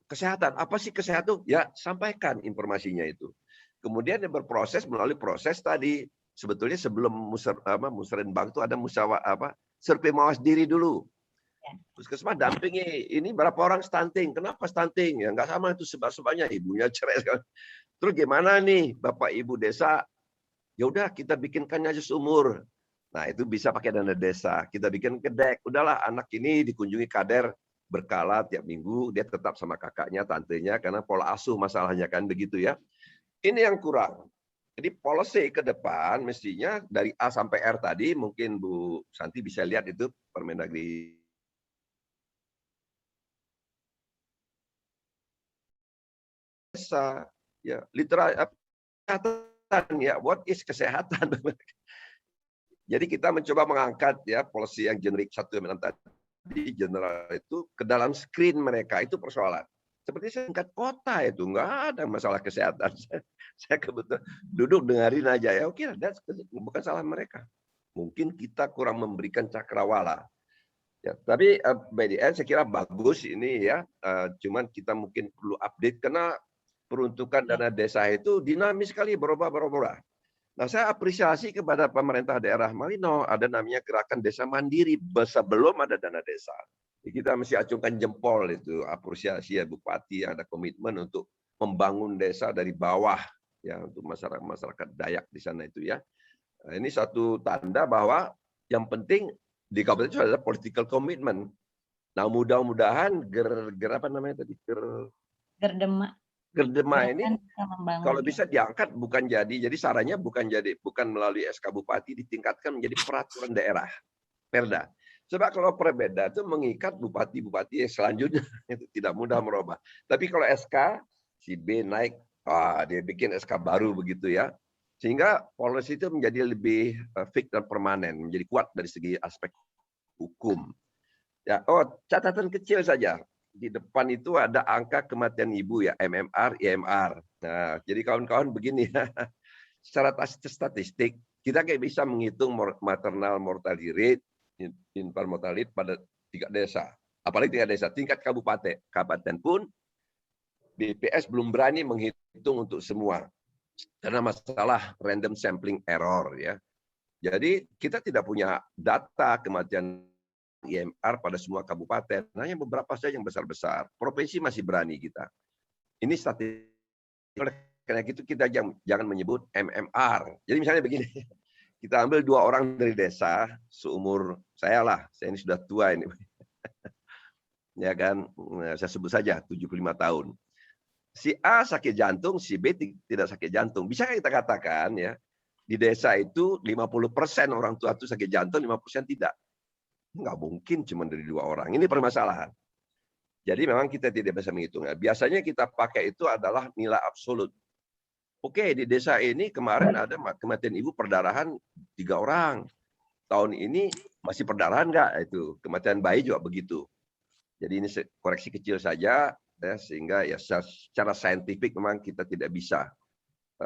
Kesehatan, apa sih kesehatan? Ya, sampaikan informasinya itu. Kemudian dia berproses melalui proses tadi. Sebetulnya sebelum musrenbang itu ada survei mawas diri dulu. Puskesmas dampingi, ini berapa orang stunting, kenapa stunting? Ya nggak sama itu sebab-sebabnya, ibunya cerai. Terus gimana nih Bapak Ibu desa? Ya udah kita bikinkan aja sumur. Nah itu bisa pakai dana desa. Kita bikin gedek, udahlah anak ini dikunjungi kader berkala tiap minggu, dia tetap sama kakaknya, tantenya, karena pola asuh masalahnya kan begitu ya. Ini yang kurang. Jadi policy ke depan mestinya dari A sampai R tadi, mungkin Bu Santi bisa lihat itu Permendagri desa, ya literasi kesehatan ya, what is kesehatan? Jadi kita mencoba mengangkat ya policy yang generik satu yang tadi general itu ke dalam screen mereka, itu persoalan. Seperti tingkat kota itu nggak ada masalah kesehatan. Saya kebetulan duduk dengerin aja ya, oke, bukan salah mereka. Mungkin kita kurang memberikan cakrawala. Ya, tapi BDN saya kira bagus ini ya, cuman kita mungkin perlu update karena peruntukan dana desa itu dinamis sekali, berubah-ubah. Nah, saya apresiasi kepada pemerintah daerah Malino, ada namanya Gerakan Desa Mandiri, sebelum ada dana desa. Jadi kita mesti acungkan jempol itu, apresiasi ya Bupati yang ada komitmen untuk membangun desa dari bawah, ya untuk masyarakat Dayak di sana itu ya. Nah, ini satu tanda bahwa yang penting di kabupaten itu adalah political commitment. Nah, mudah-mudahan apa namanya tadi? Gerdema ini kalau bisa diangkat bukan jadi sarannya bukan melalui SK Bupati, ditingkatkan menjadi peraturan daerah, Perda. Sebab kalau Perda itu mengikat bupati-bupati yang selanjutnya itu tidak mudah merubah. Tapi kalau SK si B naik, dia bikin SK baru begitu ya. Sehingga policy itu menjadi lebih fix dan permanen, menjadi kuat dari segi aspek hukum. Ya, catatan kecil saja. Di depan itu ada angka kematian ibu ya, MMR, IMR. Nah, jadi kawan-kawan begini ya. Secara statistik, kita kayak bisa menghitung maternal mortality rate, infant mortality pada 3 desa. Apalagi 3 desa, tingkat kabupaten pun BPS belum berani menghitung untuk semua. Karena masalah random sampling error ya. Jadi kita tidak punya data kematian IMR pada semua kabupaten, hanya beberapa saja yang besar-besar. Provinsi masih berani kita. Ini statistik. Karena itu kita jangan menyebut MMR. Jadi misalnya begini, kita ambil 2 orang dari desa, seumur saya lah, saya ini sudah tua ini. Ya kan, saya sebut saja 75 tahun. Si A sakit jantung, si B tidak sakit jantung. Bisa kita katakan ya, di desa itu 50% orang tua itu sakit jantung, 50% tidak. Nggak mungkin cuma dari 2 orang. Ini permasalahan. Jadi memang kita tidak bisa menghitungnya. Biasanya kita pakai itu adalah nilai absolut. Oke, di desa ini kemarin ada kematian ibu perdarahan 3 orang. Tahun ini masih perdarahan nggak? Itu kematian bayi juga begitu. Jadi ini koreksi kecil saja. ya, sehingga ya secara saintifik memang kita tidak bisa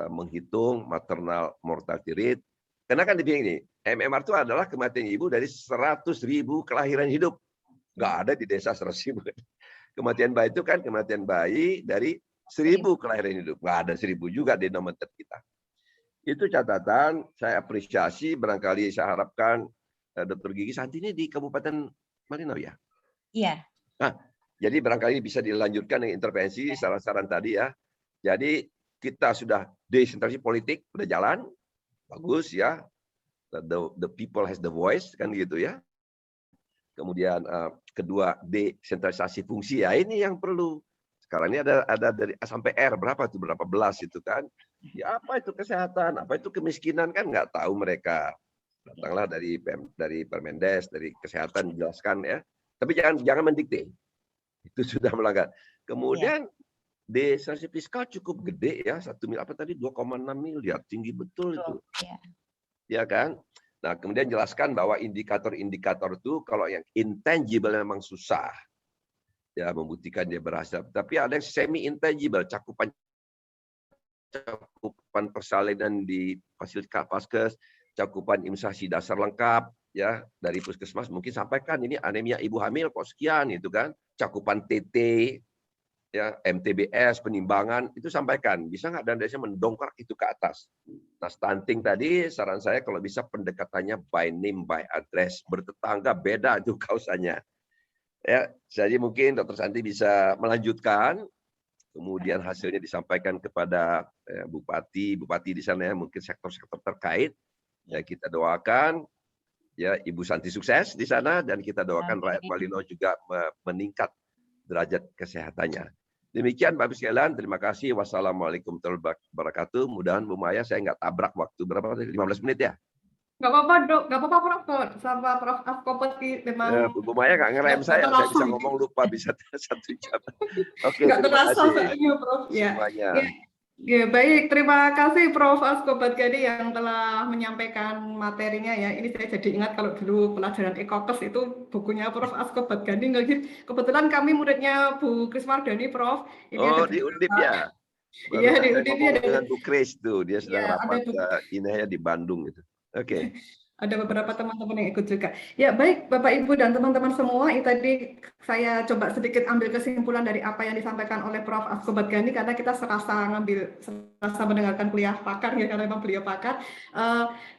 menghitung maternal mortality rate. Karena kan ini MMR itu adalah kematian ibu dari 100.000 kelahiran hidup. Nggak ada di desa 100.000. Kematian bayi itu kan kematian bayi dari 1.000 kelahiran hidup. Nggak ada 1.000 juga di nomenklatur kita. Itu catatan, saya apresiasi, barangkali saya harapkan Dr. Gigi Santi ini di Kabupaten Marino ya? Iya. Nah, jadi barangkali bisa dilanjutkan dengan intervensi, saran-saran tadi ya. Jadi kita sudah desentralisasi politik, udah jalan, bagus ya. The people has the voice, kan gitu ya. Kemudian kedua, desentralisasi fungsi, ya ini yang perlu. Sekarang ini ada dari A sampai R, berapa tuh, berapa belas itu kan. Ya apa itu kesehatan, apa itu kemiskinan, kan nggak tahu mereka. Datanglah dari Permendes, dari kesehatan dijelaskan ya. Tapi jangan mendikte. Itu sudah melanggar. Kemudian desentralisasi fiskal cukup gede ya, 1 miliar apa tadi 2,6 miliar, tinggi betul itu. Ya kan? Nah, kemudian jelaskan bahwa indikator-indikator itu kalau yang intangible memang susah ya membuktikan dia berhasil. Tapi ada yang semi intangible, cakupan persalinan di fasilitas Paskes, cakupan imunisasi dasar lengkap ya dari puskesmas, mungkin sampaikan ini anemia ibu hamil kok sekian itu kan, cakupan TT ya, MTBS, penimbangan, itu sampaikan. Bisa nggak dan desa mendongkrak itu ke atas. Nah, stunting tadi, saran saya kalau bisa pendekatannya by name, by address. Bertetangga, beda itu kausanya. Ya, jadi mungkin Dr. Santi bisa melanjutkan, kemudian hasilnya disampaikan kepada bupati di sana ya, mungkin sektor-sektor terkait. Ya, kita doakan ya Ibu Santi sukses di sana, dan kita doakan rakyat Marino juga meningkat derajat kesehatannya. Demikian Bapak sekalian, terima kasih. Wassalamualaikum warahmatullahi wabarakatuh. Mudah-mudahan Bu Maya saya nggak tabrak waktu berapa? 15 menit ya? Nggak apa-apa dok, nggak apa-apa Prof. Sama Prof. Askopet memang. Bu Maya nggak ngerem saya bisa ngomong lupa bisa 1 jam. Oke, nggak terima terasa kasih Prof. Ya. semuanya. Ya, baik, terima kasih Prof. Askopet Gani yang telah menyampaikan materinya ya. Ini saya jadi ingat kalau dulu pelajaran Ekokes itu bukunya Prof. Askopet Gani. Kebetulan kami muridnya Bu Krismardani Prof. Ini ada di Undip ya? Baru iya, di saya Undip ngomong ya. dengan Bu Kris tuh, dia sedang Ya, rapat Inaya di Bandung itu. Oke. Ada beberapa teman-teman yang ikut juga. Ya baik Bapak Ibu dan teman-teman semua, ini tadi saya coba sedikit ambil kesimpulan dari apa yang disampaikan oleh Prof. Askopet Gani, karena kita serasa mendengarkan kuliah pakar ya, karena memang beliau pakar.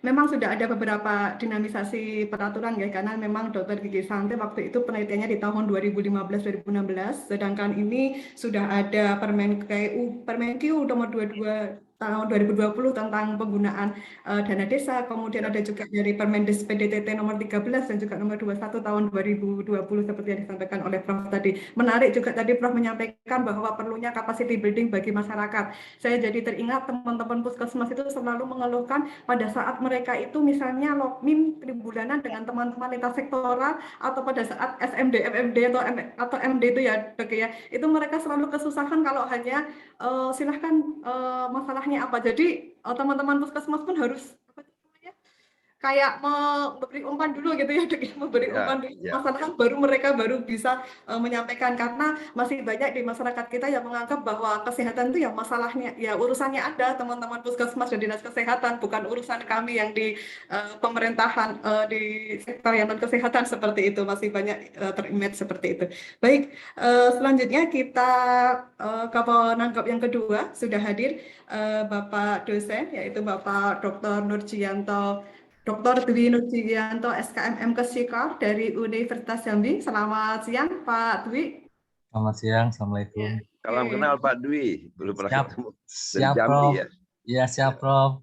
Memang sudah ada beberapa dinamisasi peraturan ya, karena memang Dr. Gigi Santi waktu itu penelitiannya di tahun 2015-2016, sedangkan ini sudah ada Permenkyu nomor 22 tahun 2020 tentang penggunaan dana desa, kemudian ada juga dari Permendes PDTT nomor 13 dan juga nomor 21 tahun 2020 seperti yang disampaikan oleh Prof tadi. Menarik juga tadi Prof menyampaikan bahwa perlunya capacity building bagi masyarakat. Saya jadi teringat teman-teman puskesmas itu selalu mengeluhkan pada saat mereka itu misalnya logmin tribulanan dengan teman-teman lintas sektoral atau pada saat SMD, FMD atau MD itu ya, Dok ya. Itu mereka selalu kesusahan kalau hanya silahkan masalahnya apa. Jadi teman-teman puskesmas pun harus kayak memberi umpan dulu gitu ya, memberi umpan dulu masalah baru mereka bisa menyampaikan, karena masih banyak di masyarakat kita yang menganggap bahwa kesehatan itu yang masalahnya ya urusannya ada teman-teman puskesmas dan dinas kesehatan, bukan urusan kami yang di pemerintahan di sektor yang non kesehatan seperti itu, masih banyak terimage seperti itu. Baik, selanjutnya kita ke penanggap yang kedua sudah hadir Bapak dosen yaitu Bapak Dr. Dr. Dwi Nurjianto SKM Kesikor dari Universitas Jambi. Selamat siang Pak Dwi. Selamat siang, Assalamualaikum. Salam kenal Pak Dwi, belum pernah ketemu. Siap Prof. Iya siap Prof.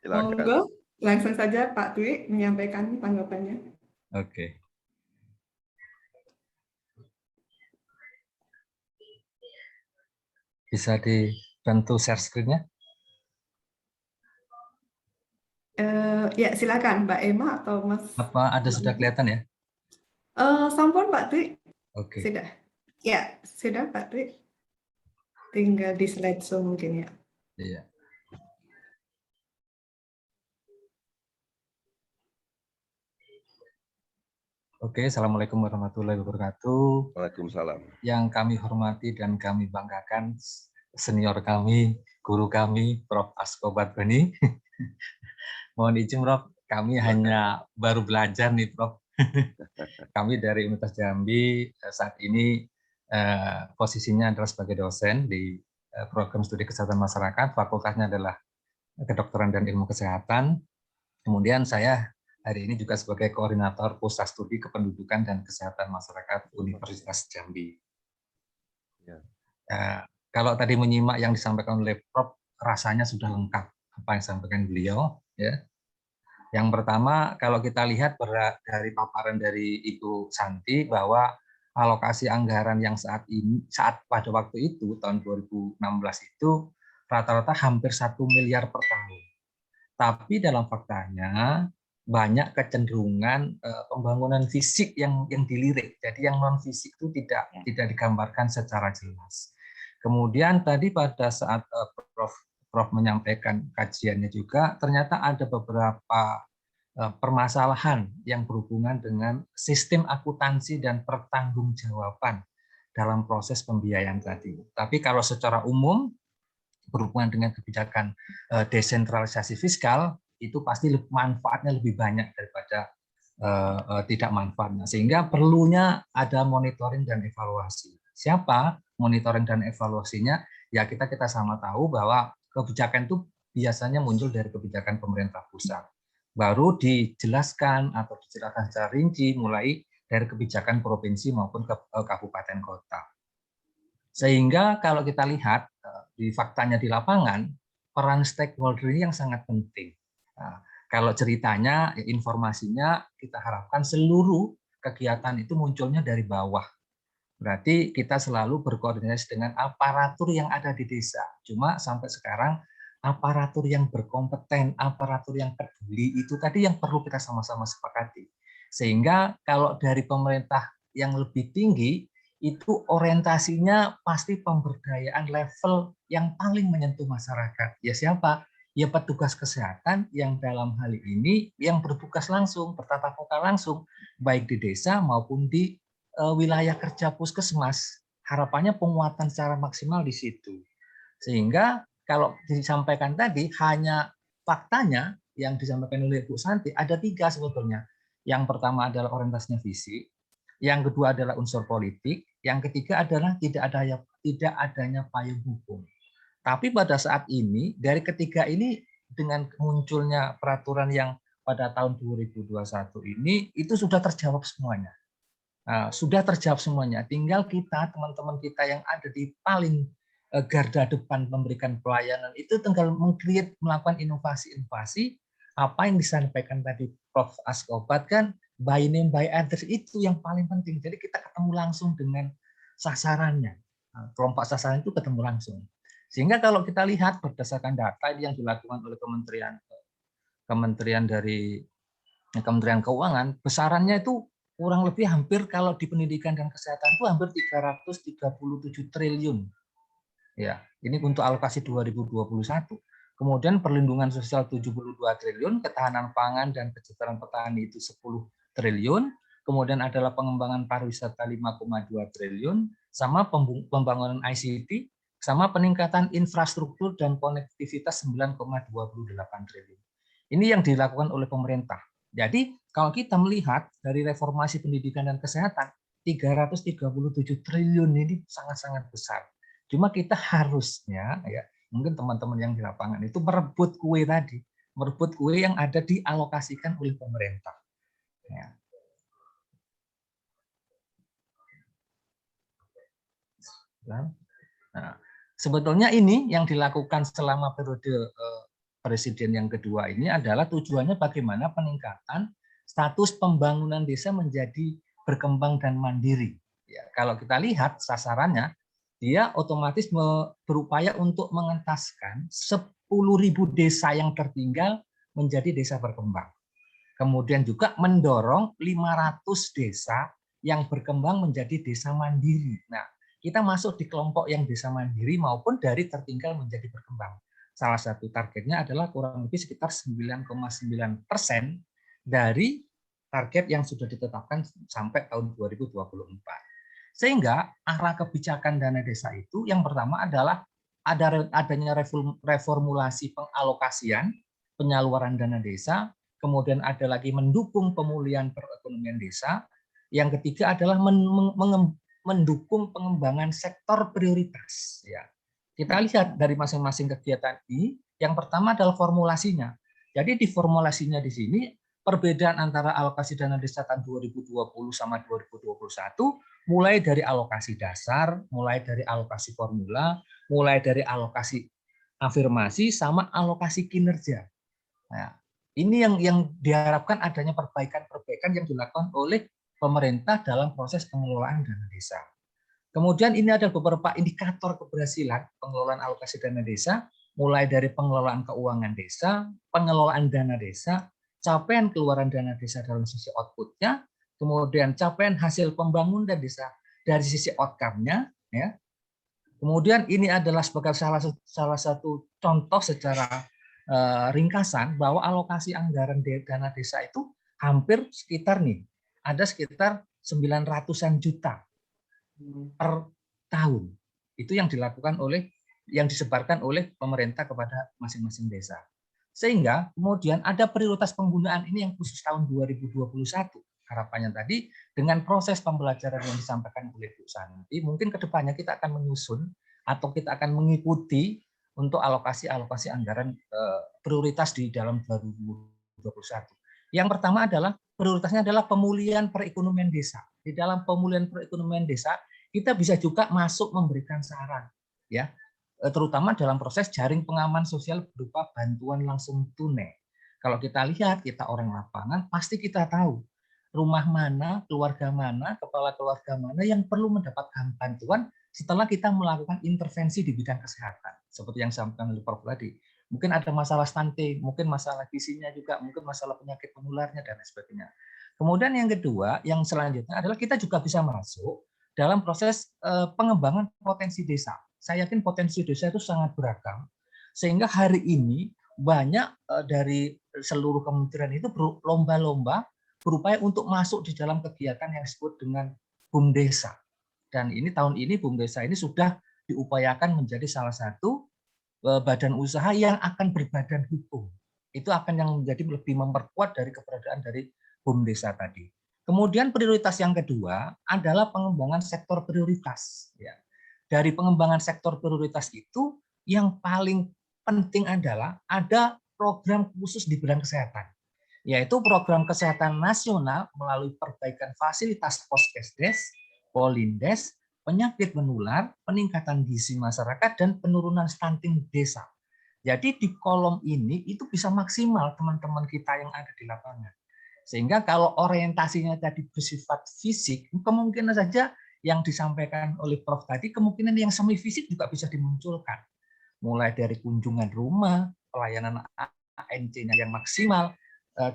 Monggo, langsung saja Pak Dwi menyampaikan tanggapannya. Oke. Bisa dibantu share screen-nya? Ya silakan Mbak Emma atau Mas. Apa ada sudah kelihatan ya? Sampun Pak Dwi. Oke. Sudah. Ya sudah Pak Dwi. Tinggal di slideshow mungkin ya. Iya. Oke, Assalamualaikum warahmatullahi wabarakatuh. Waalaikumsalam. Yang kami hormati dan kami banggakan senior kami, guru kami, Prof. Asko Badbani. Mohon izin, Prof, kami hanya baru belajar nih, Prof. Kami dari Universitas Jambi saat ini posisinya adalah sebagai dosen di program studi kesehatan masyarakat, fakultasnya adalah kedokteran dan ilmu kesehatan. Kemudian saya hari ini juga sebagai koordinator pusat studi kependudukan dan kesehatan masyarakat Universitas Jambi. Ya. Kalau tadi menyimak yang disampaikan oleh Prof, rasanya sudah lengkap apa yang disampaikan beliau. Ya. Yang pertama, kalau kita lihat dari paparan dari Ibu Santi bahwa alokasi anggaran yang saat pada waktu itu tahun 2016 itu rata-rata hampir 1 miliar per tahun. Tapi dalam faktanya banyak kecenderungan pembangunan fisik yang dilirik. Jadi yang non fisik itu tidak digambarkan secara jelas. Kemudian tadi pada saat Prof menyampaikan kajiannya juga ternyata ada beberapa permasalahan yang berhubungan dengan sistem akuntansi dan pertanggungjawaban dalam proses pembiayaan tadi. Tapi kalau secara umum berhubungan dengan kebijakan desentralisasi fiskal, itu pasti manfaatnya lebih banyak daripada tidak manfaatnya. Sehingga perlunya ada monitoring dan evaluasi. Siapa monitoring dan evaluasinya? Ya kita sama tahu bahwa kebijakan itu biasanya muncul dari kebijakan pemerintah pusat. Baru dijelaskan atau dijelaskan secara rinci mulai dari kebijakan provinsi maupun kabupaten kota. Sehingga kalau kita lihat di faktanya di lapangan, peran stakeholder ini yang sangat penting. Nah, kalau ceritanya, informasinya kita harapkan seluruh kegiatan itu munculnya dari bawah. Berarti kita selalu berkoordinasi dengan aparatur yang ada di desa. Cuma sampai sekarang aparatur yang berkompeten, aparatur yang peduli, itu tadi yang perlu kita sama-sama sepakati. Sehingga kalau dari pemerintah yang lebih tinggi, itu orientasinya pasti pemberdayaan level yang paling menyentuh masyarakat. Ya siapa? Ya petugas kesehatan yang dalam hal ini yang bertugas langsung, bertatap muka langsung, baik di desa maupun di wilayah kerja puskesmas. Harapannya penguatan secara maksimal di situ. Sehingga kalau disampaikan tadi, hanya faktanya yang disampaikan oleh Bu Santi, ada 3 sebetulnya. Yang pertama adalah orientasinya fisik, yang kedua adalah unsur politik, yang ketiga adalah tidak adanya payung hukum. Tapi pada saat ini, dari ketiga ini dengan munculnya peraturan yang pada tahun 2021 ini, itu sudah terjawab semuanya. Nah, sudah terjawab semuanya. Tinggal kita, teman-teman kita yang ada di paling garda depan memberikan pelayanan, itu tinggal melakukan inovasi-inovasi. Apa yang disampaikan tadi Prof. Askobat kan, by name, by address itu yang paling penting. Jadi kita ketemu langsung dengan sasarannya. Kelompok sasaran itu ketemu langsung. Sehingga kalau kita lihat berdasarkan data yang dilakukan oleh Kementerian Keuangan, besarannya itu kurang lebih hampir kalau di pendidikan dan kesehatan itu hampir 337 triliun. Ya, ini untuk alokasi 2021. Kemudian perlindungan sosial 72 triliun, ketahanan pangan dan kesejahteraan petani itu 10 triliun, kemudian adalah pengembangan pariwisata 5,2 triliun, sama pembangunan ICT, sama peningkatan infrastruktur dan konektivitas 9,28 triliun. Ini yang dilakukan oleh pemerintah. Jadi kalau kita melihat dari reformasi pendidikan dan kesehatan, 337 triliun ini sangat-sangat besar. Cuma kita harusnya, ya mungkin teman-teman yang di lapangan itu merebut kue tadi, merebut kue yang ada dialokasikan oleh pemerintah. Ya. Nah, sebetulnya ini yang dilakukan selama periode Presiden yang kedua ini adalah tujuannya bagaimana peningkatan status pembangunan desa menjadi berkembang dan mandiri. Ya, kalau kita lihat sasarannya, dia otomatis berupaya untuk mengentaskan 10.000 desa yang tertinggal menjadi desa berkembang. Kemudian juga mendorong 500 desa yang berkembang menjadi desa mandiri. Nah, kita masuk di kelompok yang desa mandiri maupun dari tertinggal menjadi berkembang. Salah satu targetnya adalah kurang lebih sekitar 9,9% dari target yang sudah ditetapkan sampai tahun 2024. Sehingga arah kebijakan dana desa itu yang pertama adalah adanya reformulasi pengalokasian, penyaluran dana desa, kemudian ada lagi mendukung pemulihan perekonomian desa, yang ketiga adalah mendukung pengembangan sektor prioritas. Ya. Kita lihat dari masing-masing kegiatan ini, yang pertama adalah formulasinya. Jadi di formulasinya di sini, perbedaan antara alokasi dana desa tahun 2020 sama 2021, mulai dari alokasi dasar, mulai dari alokasi formula, mulai dari alokasi afirmasi, sama alokasi kinerja. Nah, ini yang diharapkan adanya perbaikan-perbaikan yang dilakukan oleh pemerintah dalam proses pengelolaan dana desa. Kemudian ini ada beberapa indikator keberhasilan pengelolaan alokasi dana desa, mulai dari pengelolaan keuangan desa, pengelolaan dana desa, capaian keluaran dana desa dalam sisi output-nya, kemudian capaian hasil pembangunan desa dari sisi outcome-nya, ya. Kemudian ini adalah sebagai salah satu contoh secara ringkasan bahwa alokasi anggaran dana desa itu hampir sekitar ada sekitar 900-an juta per tahun. Itu yang dilakukan yang disebarkan oleh pemerintah kepada masing-masing desa. Sehingga kemudian ada prioritas penggunaan ini yang khusus tahun 2021. Harapannya tadi dengan proses pembelajaran yang disampaikan oleh Bu Santi, mungkin kedepannya kita akan menyusun atau kita akan mengikuti untuk alokasi anggaran prioritas di dalam 2021. Yang pertama adalah prioritasnya adalah pemulihan perekonomian desa. Di dalam pemulihan perekonomian desa kita bisa juga masuk memberikan saran, ya, terutama dalam proses jaring pengaman sosial berupa bantuan langsung tunai. Kalau kita lihat, kita orang lapangan, pasti kita tahu rumah mana, keluarga mana, kepala keluarga mana yang perlu mendapatkan bantuan setelah kita melakukan intervensi di bidang kesehatan. Seperti yang disampaikan oleh Prof tadi. Mungkin ada masalah stunting, mungkin masalah gizinya juga, mungkin masalah penyakit menularnya, dan lain sebagainya. Kemudian yang kedua, yang selanjutnya adalah kita juga bisa masuk dalam proses pengembangan potensi desa. Saya yakin potensi desa itu sangat beragam, sehingga hari ini banyak dari seluruh kementerian itu berlomba-lomba berupaya untuk masuk di dalam kegiatan yang disebut dengan BUM Desa. Dan ini tahun ini BUM Desa ini sudah diupayakan menjadi salah satu badan usaha yang akan berbadan hukum. Itu akan yang menjadi lebih memperkuat dari keberadaan dari BUM Desa tadi. Kemudian prioritas yang kedua adalah pengembangan sektor prioritas. Ya. Dari pengembangan sektor prioritas itu yang paling penting adalah ada program khusus di bidang kesehatan, yaitu program kesehatan nasional melalui perbaikan fasilitas Poskesdes, Polindes, penyakit menular, peningkatan gizi masyarakat, dan penurunan stunting desa. Jadi di kolom ini itu bisa maksimal teman-teman kita yang ada di lapangan. Sehingga kalau orientasinya tadi bersifat fisik, kemungkinan saja yang disampaikan oleh Prof tadi, kemungkinan yang semi fisik juga bisa dimunculkan. Mulai dari kunjungan rumah, pelayanan ANC-nya yang maksimal,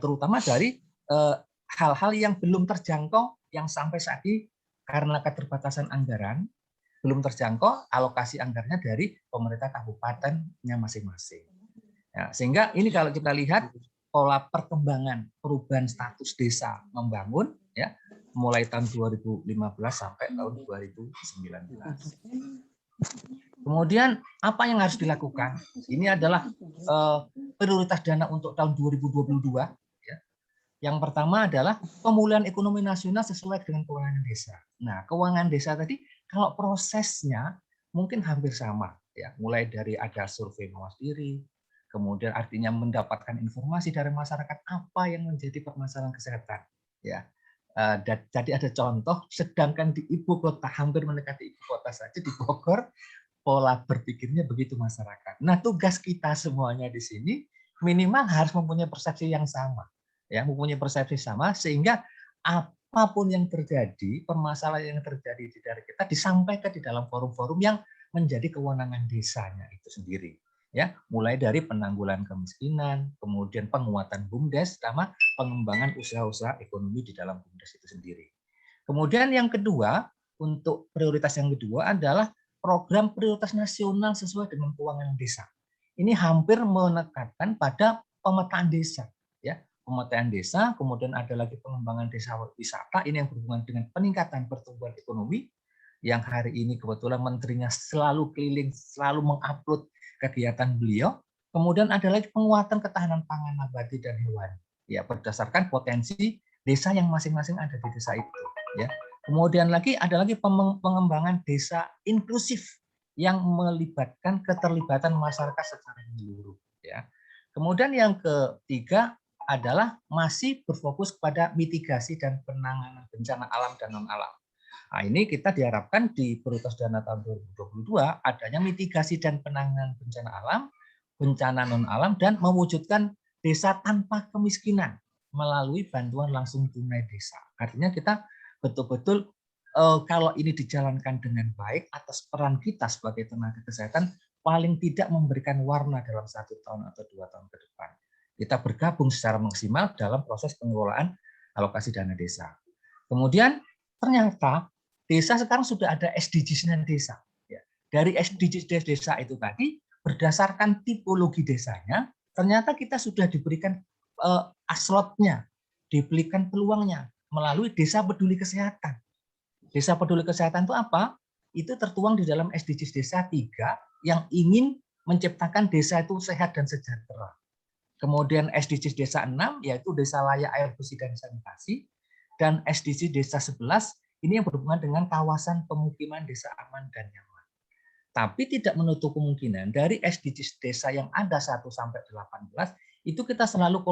terutama dari hal-hal yang belum terjangkau yang sampai saat ini karena keterbatasan anggaran, belum terjangkau alokasi anggarannya dari pemerintah kabupatennya masing-masing. Ya, sehingga ini kalau kita lihat pola perkembangan perubahan status desa membangun, ya, mulai tahun 2015 sampai tahun 2019. Kemudian apa yang harus dilakukan? Ini adalah prioritas dana untuk tahun 2022. Ya. Yang pertama adalah pemulihan ekonomi nasional sesuai dengan keuangan desa. Nah, keuangan desa tadi kalau prosesnya mungkin hampir sama, ya, mulai dari ada survei mawas diri, kemudian artinya mendapatkan informasi dari masyarakat apa yang menjadi permasalahan kesehatan. Ya, jadi ada contoh, sedangkan di ibu kota hampir mendekati ibu kota saja di Bogor, pola berpikirnya begitu masyarakat. Nah, tugas kita semuanya di sini minimal harus mempunyai persepsi yang sama, ya, mempunyai persepsi sama sehingga apapun yang terjadi, permasalahan yang terjadi di daerah kita disampaikan di dalam forum-forum yang menjadi kewenangan desanya itu sendiri. Ya, mulai dari penanggulangan kemiskinan, kemudian penguatan BUMDes, sama pengembangan usaha-usaha ekonomi di dalam BUMDes itu sendiri. Kemudian yang kedua, untuk prioritas yang kedua adalah program prioritas nasional sesuai dengan keuangan desa. Ini hampir menekankan pada pemetaan desa, ya, pemetaan desa, kemudian ada lagi pengembangan desa wisata, ini yang berhubungan dengan peningkatan pertumbuhan ekonomi, yang hari ini kebetulan menterinya selalu keliling, selalu mengupload kegiatan beliau. Kemudian ada lagi penguatan ketahanan pangan nabati dan hewani, ya berdasarkan potensi desa yang masing-masing ada di desa itu. Ya. Kemudian lagi ada lagi pengembangan desa inklusif yang melibatkan keterlibatan masyarakat secara menyeluruh. Ya. Kemudian yang ketiga adalah masih berfokus pada mitigasi dan penanganan bencana alam dan non-alam. Nah, ini kita diharapkan di Prioritas Dana tahun 2022 adanya mitigasi dan penanganan bencana alam, bencana non-alam, dan mewujudkan desa tanpa kemiskinan melalui bantuan langsung tunai desa. Artinya kita betul-betul kalau ini dijalankan dengan baik atas peran kita sebagai tenaga kesehatan, paling tidak memberikan warna dalam 1 tahun atau 2 tahun ke depan. Kita bergabung secara maksimal dalam proses pengelolaan alokasi dana desa. Kemudian ternyata desa sekarang sudah ada SDGs-nya desa. Dari SDGs desa itu tadi, berdasarkan tipologi desanya, ternyata kita sudah diberikan slotnya, diberikan peluangnya melalui desa peduli kesehatan. Desa peduli kesehatan itu apa? Itu tertuang di dalam SDGs desa 3 yang ingin menciptakan desa itu sehat dan sejahtera. Kemudian SDGs desa 6 yaitu desa layak air bersih dan sanitasi, dan SDGs desa 11 ini yang berhubungan dengan kawasan pemukiman desa aman dan nyaman. Tapi tidak menutup kemungkinan dari SDGs desa yang ada 1 sampai 18 itu kita selalu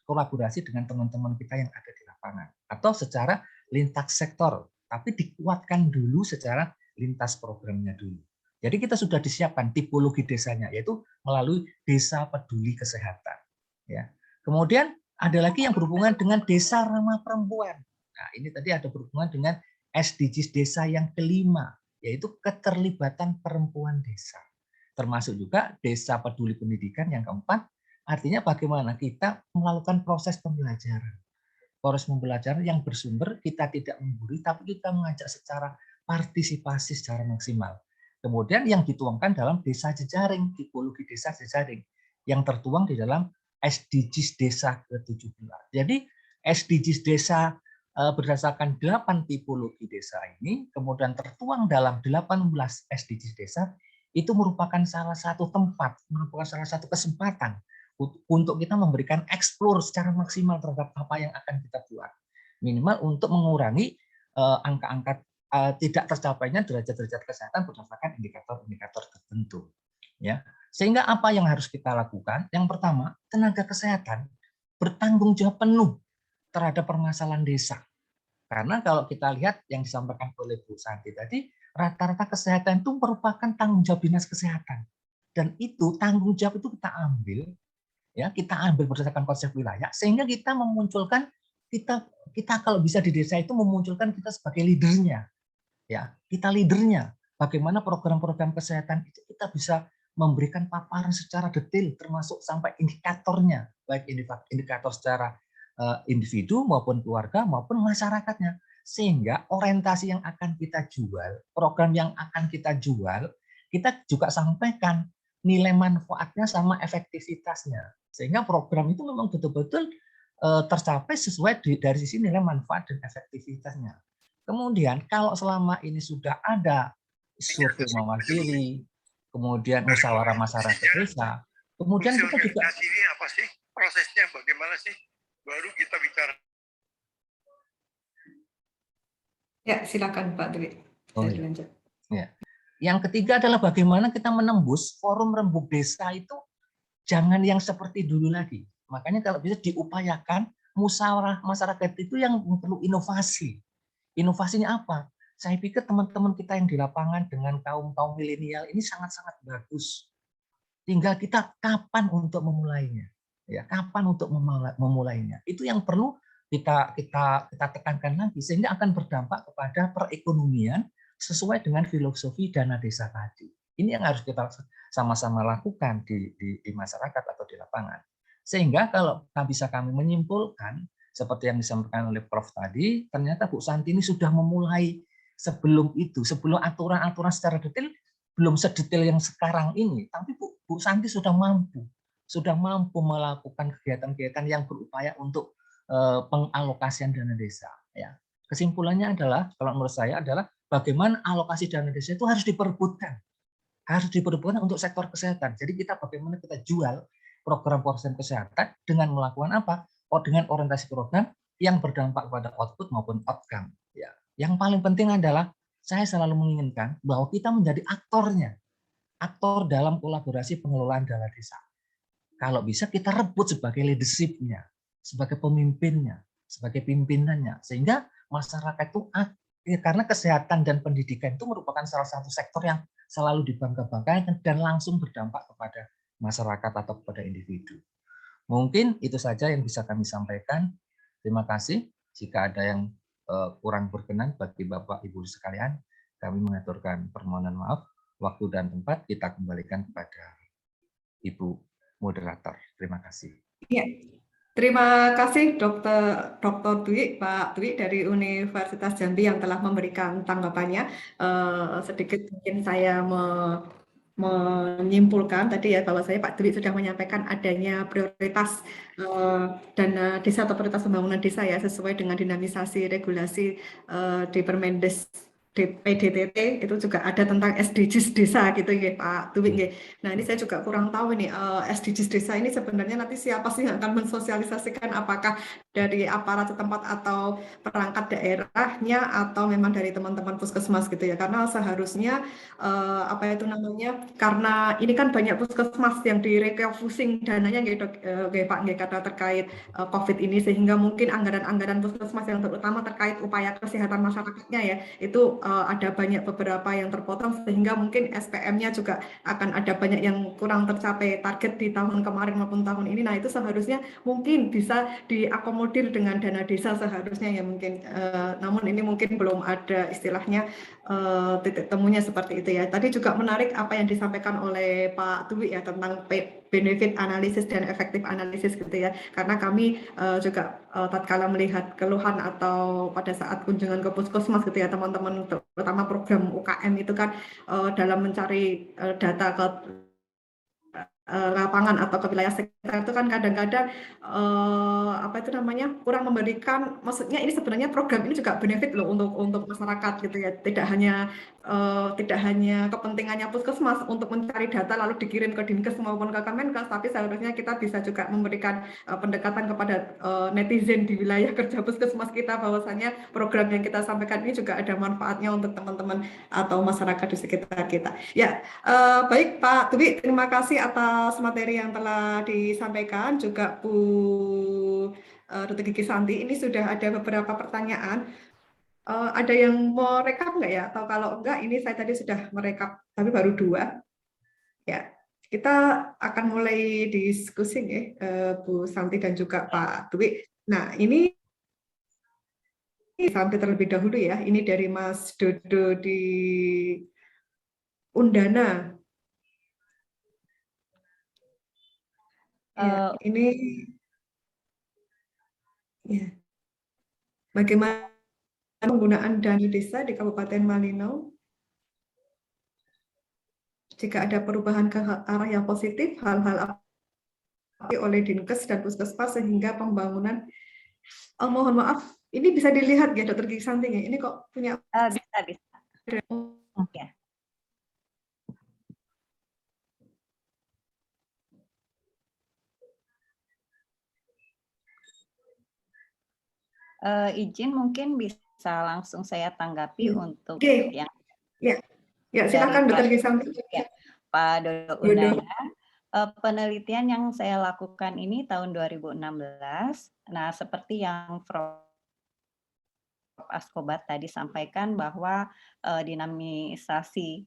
kolaborasi dengan teman-teman kita yang ada di lapangan atau secara lintas sektor, tapi dikuatkan dulu secara lintas programnya dulu. Jadi kita sudah disiapkan tipologi desanya, yaitu melalui desa peduli kesehatan. Ya. Kemudian ada lagi yang berhubungan dengan desa ramah perempuan. Nah, ini tadi ada berhubungan dengan SDGs desa yang kelima, yaitu keterlibatan perempuan desa. Termasuk juga desa peduli pendidikan yang keempat, artinya bagaimana kita melakukan proses pembelajaran. Proses pembelajaran yang bersumber, kita tidak membuli, tapi kita mengajak secara partisipasi secara maksimal. Kemudian yang dituangkan dalam desa jejaring, tipologi desa jejaring, yang tertuang di dalam SDGs desa ke-17. Jadi SDGs desa berdasarkan 8 tipologi desa ini, kemudian tertuang dalam 18 SDGs desa, itu merupakan salah satu tempat, merupakan salah satu kesempatan untuk kita memberikan explore secara maksimal terhadap apa yang akan kita buat. Minimal untuk mengurangi angka-angka tidak tercapainya derajat-derajat kesehatan berdasarkan indikator-indikator tertentu. Ya. Sehingga apa yang harus kita lakukan? Yang pertama, tenaga kesehatan bertanggung jawab penuh terhadap permasalahan desa. Karena kalau kita lihat yang disampaikan oleh Bu Santi tadi, rata-rata kesehatan itu merupakan tanggung jawab dinas kesehatan. Dan itu tanggung jawab itu kita ambil, ya kita ambil berdasarkan konsep wilayah, sehingga kita memunculkan kita kalau bisa di desa itu memunculkan kita sebagai leadernya. Ya, kita leadernya. Bagaimana program-program kesehatan itu kita bisa memberikan paparan secara detail termasuk sampai indikatornya, baik indikator secara individu maupun keluarga maupun masyarakatnya, sehingga orientasi yang akan kita jual, program yang akan kita jual, kita juga sampaikan nilai manfaatnya sama efektivitasnya, sehingga program itu memang betul-betul tercapai sesuai dari sisi nilai manfaat dan efektivitasnya. Kemudian kalau selama ini sudah ada survei mewakili, kemudian musyawarah masyarakat desa, kemudian kita juga ini apa sih prosesnya, bagaimana sih baru kita bicara. Ya, silakan Pak Dwi. Oh, ya. Yang ketiga adalah bagaimana kita menembus forum rembuk desa itu jangan yang seperti dulu lagi. Makanya kalau bisa diupayakan musyawarah masyarakat itu yang perlu inovasi. Inovasinya apa? Saya pikir teman-teman kita yang di lapangan dengan kaum milenial ini sangat-sangat bagus. Tinggal kita kapan untuk memulainya. Ya, kapan untuk memulainya. Itu yang perlu kita tekankan lagi sehingga akan berdampak kepada perekonomian sesuai dengan filosofi dana desa tadi. Ini yang harus kita sama-sama lakukan di masyarakat atau di lapangan. Sehingga kalau bisa kami menyimpulkan seperti yang disampaikan oleh Prof tadi, ternyata Bu Santi ini sudah memulai sebelum aturan-aturan secara detail belum sedetail yang sekarang ini, tapi Bu Santi sudah mampu sudah mampu melakukan kegiatan-kegiatan yang berupaya untuk pengalokasian dana desa. Ya. Kesimpulannya adalah, kalau menurut saya adalah bagaimana alokasi dana desa itu harus diperebutkan untuk sektor kesehatan. Jadi kita bagaimana kita jual program-program kesehatan dengan melakukan apa? Dengan orientasi program yang berdampak pada output maupun outcome. Ya. Yang paling penting adalah saya selalu menginginkan bahwa kita menjadi aktor dalam kolaborasi pengelolaan dana desa. Kalau bisa kita rebut sebagai leadership-nya, sebagai pemimpinnya, sebagai pimpinannya, sehingga masyarakat itu karena kesehatan dan pendidikan itu merupakan salah satu sektor yang selalu dibangga-banggakan dan langsung berdampak kepada masyarakat atau kepada individu. Mungkin itu saja yang bisa kami sampaikan. Terima kasih. Jika ada yang kurang berkenan bagi Bapak Ibu sekalian, kami mengaturkan permohonan maaf. Waktu dan tempat kita kembalikan kepada Ibu moderator. Terima kasih. Ya. Terima kasih Dr. Dwi, Pak Dwi dari Universitas Jambi yang telah memberikan tanggapannya. Sedikit mungkin saya menyimpulkan tadi ya bahwa saya Pak Dwi sudah menyampaikan adanya prioritas dana desa atau prioritas pembangunan desa ya sesuai dengan dinamisasi regulasi di Permendes PDTT itu juga ada tentang SDGs desa gitu ya Pak Dwi. Nah ini saya juga kurang tahu ini SDGs desa ini sebenarnya nanti siapa sih yang akan mensosialisasikan, apakah dari aparat setempat atau perangkat daerahnya atau memang dari teman-teman puskesmas gitu ya, karena seharusnya apa itu namanya, karena ini kan banyak puskesmas yang direfusing dananya gitu Pak karena terkait COVID ini, sehingga mungkin anggaran-anggaran puskesmas yang terutama terkait upaya kesehatan masyarakatnya ya itu ada banyak beberapa yang terpotong, sehingga mungkin SPM-nya juga akan ada banyak yang kurang tercapai target di tahun kemarin maupun tahun ini. Nah itu seharusnya mungkin bisa diakomodir dengan dana desa seharusnya ya mungkin, namun ini mungkin belum ada istilahnya titik temunya seperti itu ya. Tadi juga menarik apa yang disampaikan oleh Pak Dwi ya tentang benefit analisis dan efektif analisis gitu ya, karena kami juga tatkala melihat keluhan atau pada saat kunjungan ke puskesmas gitu ya teman-teman, terutama program UKM itu kan dalam mencari data ke lapangan atau ke wilayah sekitar itu kan kadang-kadang apa itu namanya kurang memberikan, maksudnya ini sebenarnya program ini juga benefit loh untuk masyarakat gitu ya, tidak hanya kepentingannya puskesmas untuk mencari data lalu dikirim ke Dinkes maupun ke Kemenkes, tapi seharusnya kita bisa juga memberikan pendekatan kepada netizen di wilayah kerja puskesmas kita, bahwasannya program yang kita sampaikan ini juga ada manfaatnya untuk teman-teman atau masyarakat di sekitar kita. Ya, baik Pak Dwi, terima kasih atas materi yang telah disampaikan, juga Bu Dr. Gigi Santi. Ini sudah ada beberapa pertanyaan. Ada yang mau rekap nggak ya? Atau kalau enggak, ini saya tadi sudah merekap, tapi baru 2. Ya, kita akan mulai diskusi ya, Bu Santi dan juga Pak Dwi. Nah, ini Santi terlebih dahulu ya. Ini dari Mas Dodo di Undana. Ya, ini ya. Bagaimana penggunaan dana desa di Kabupaten Malino? Jika ada perubahan ke arah yang positif, hal-hal apa oleh Dinkes dan Puskesmas sehingga pembangunan, mohon maaf, ini bisa dilihat ya Dr. Gigi Santi ya? Ini kok punya bisa. Oke. Izin mungkin bisa langsung saya tanggapi untuk yang ya silakan Dr. Gigi Santi. Ya, Pak Dodo Undana. Penelitian yang saya lakukan ini tahun 2016. Nah, seperti yang Prof. Askobat tadi sampaikan bahwa dinamisasi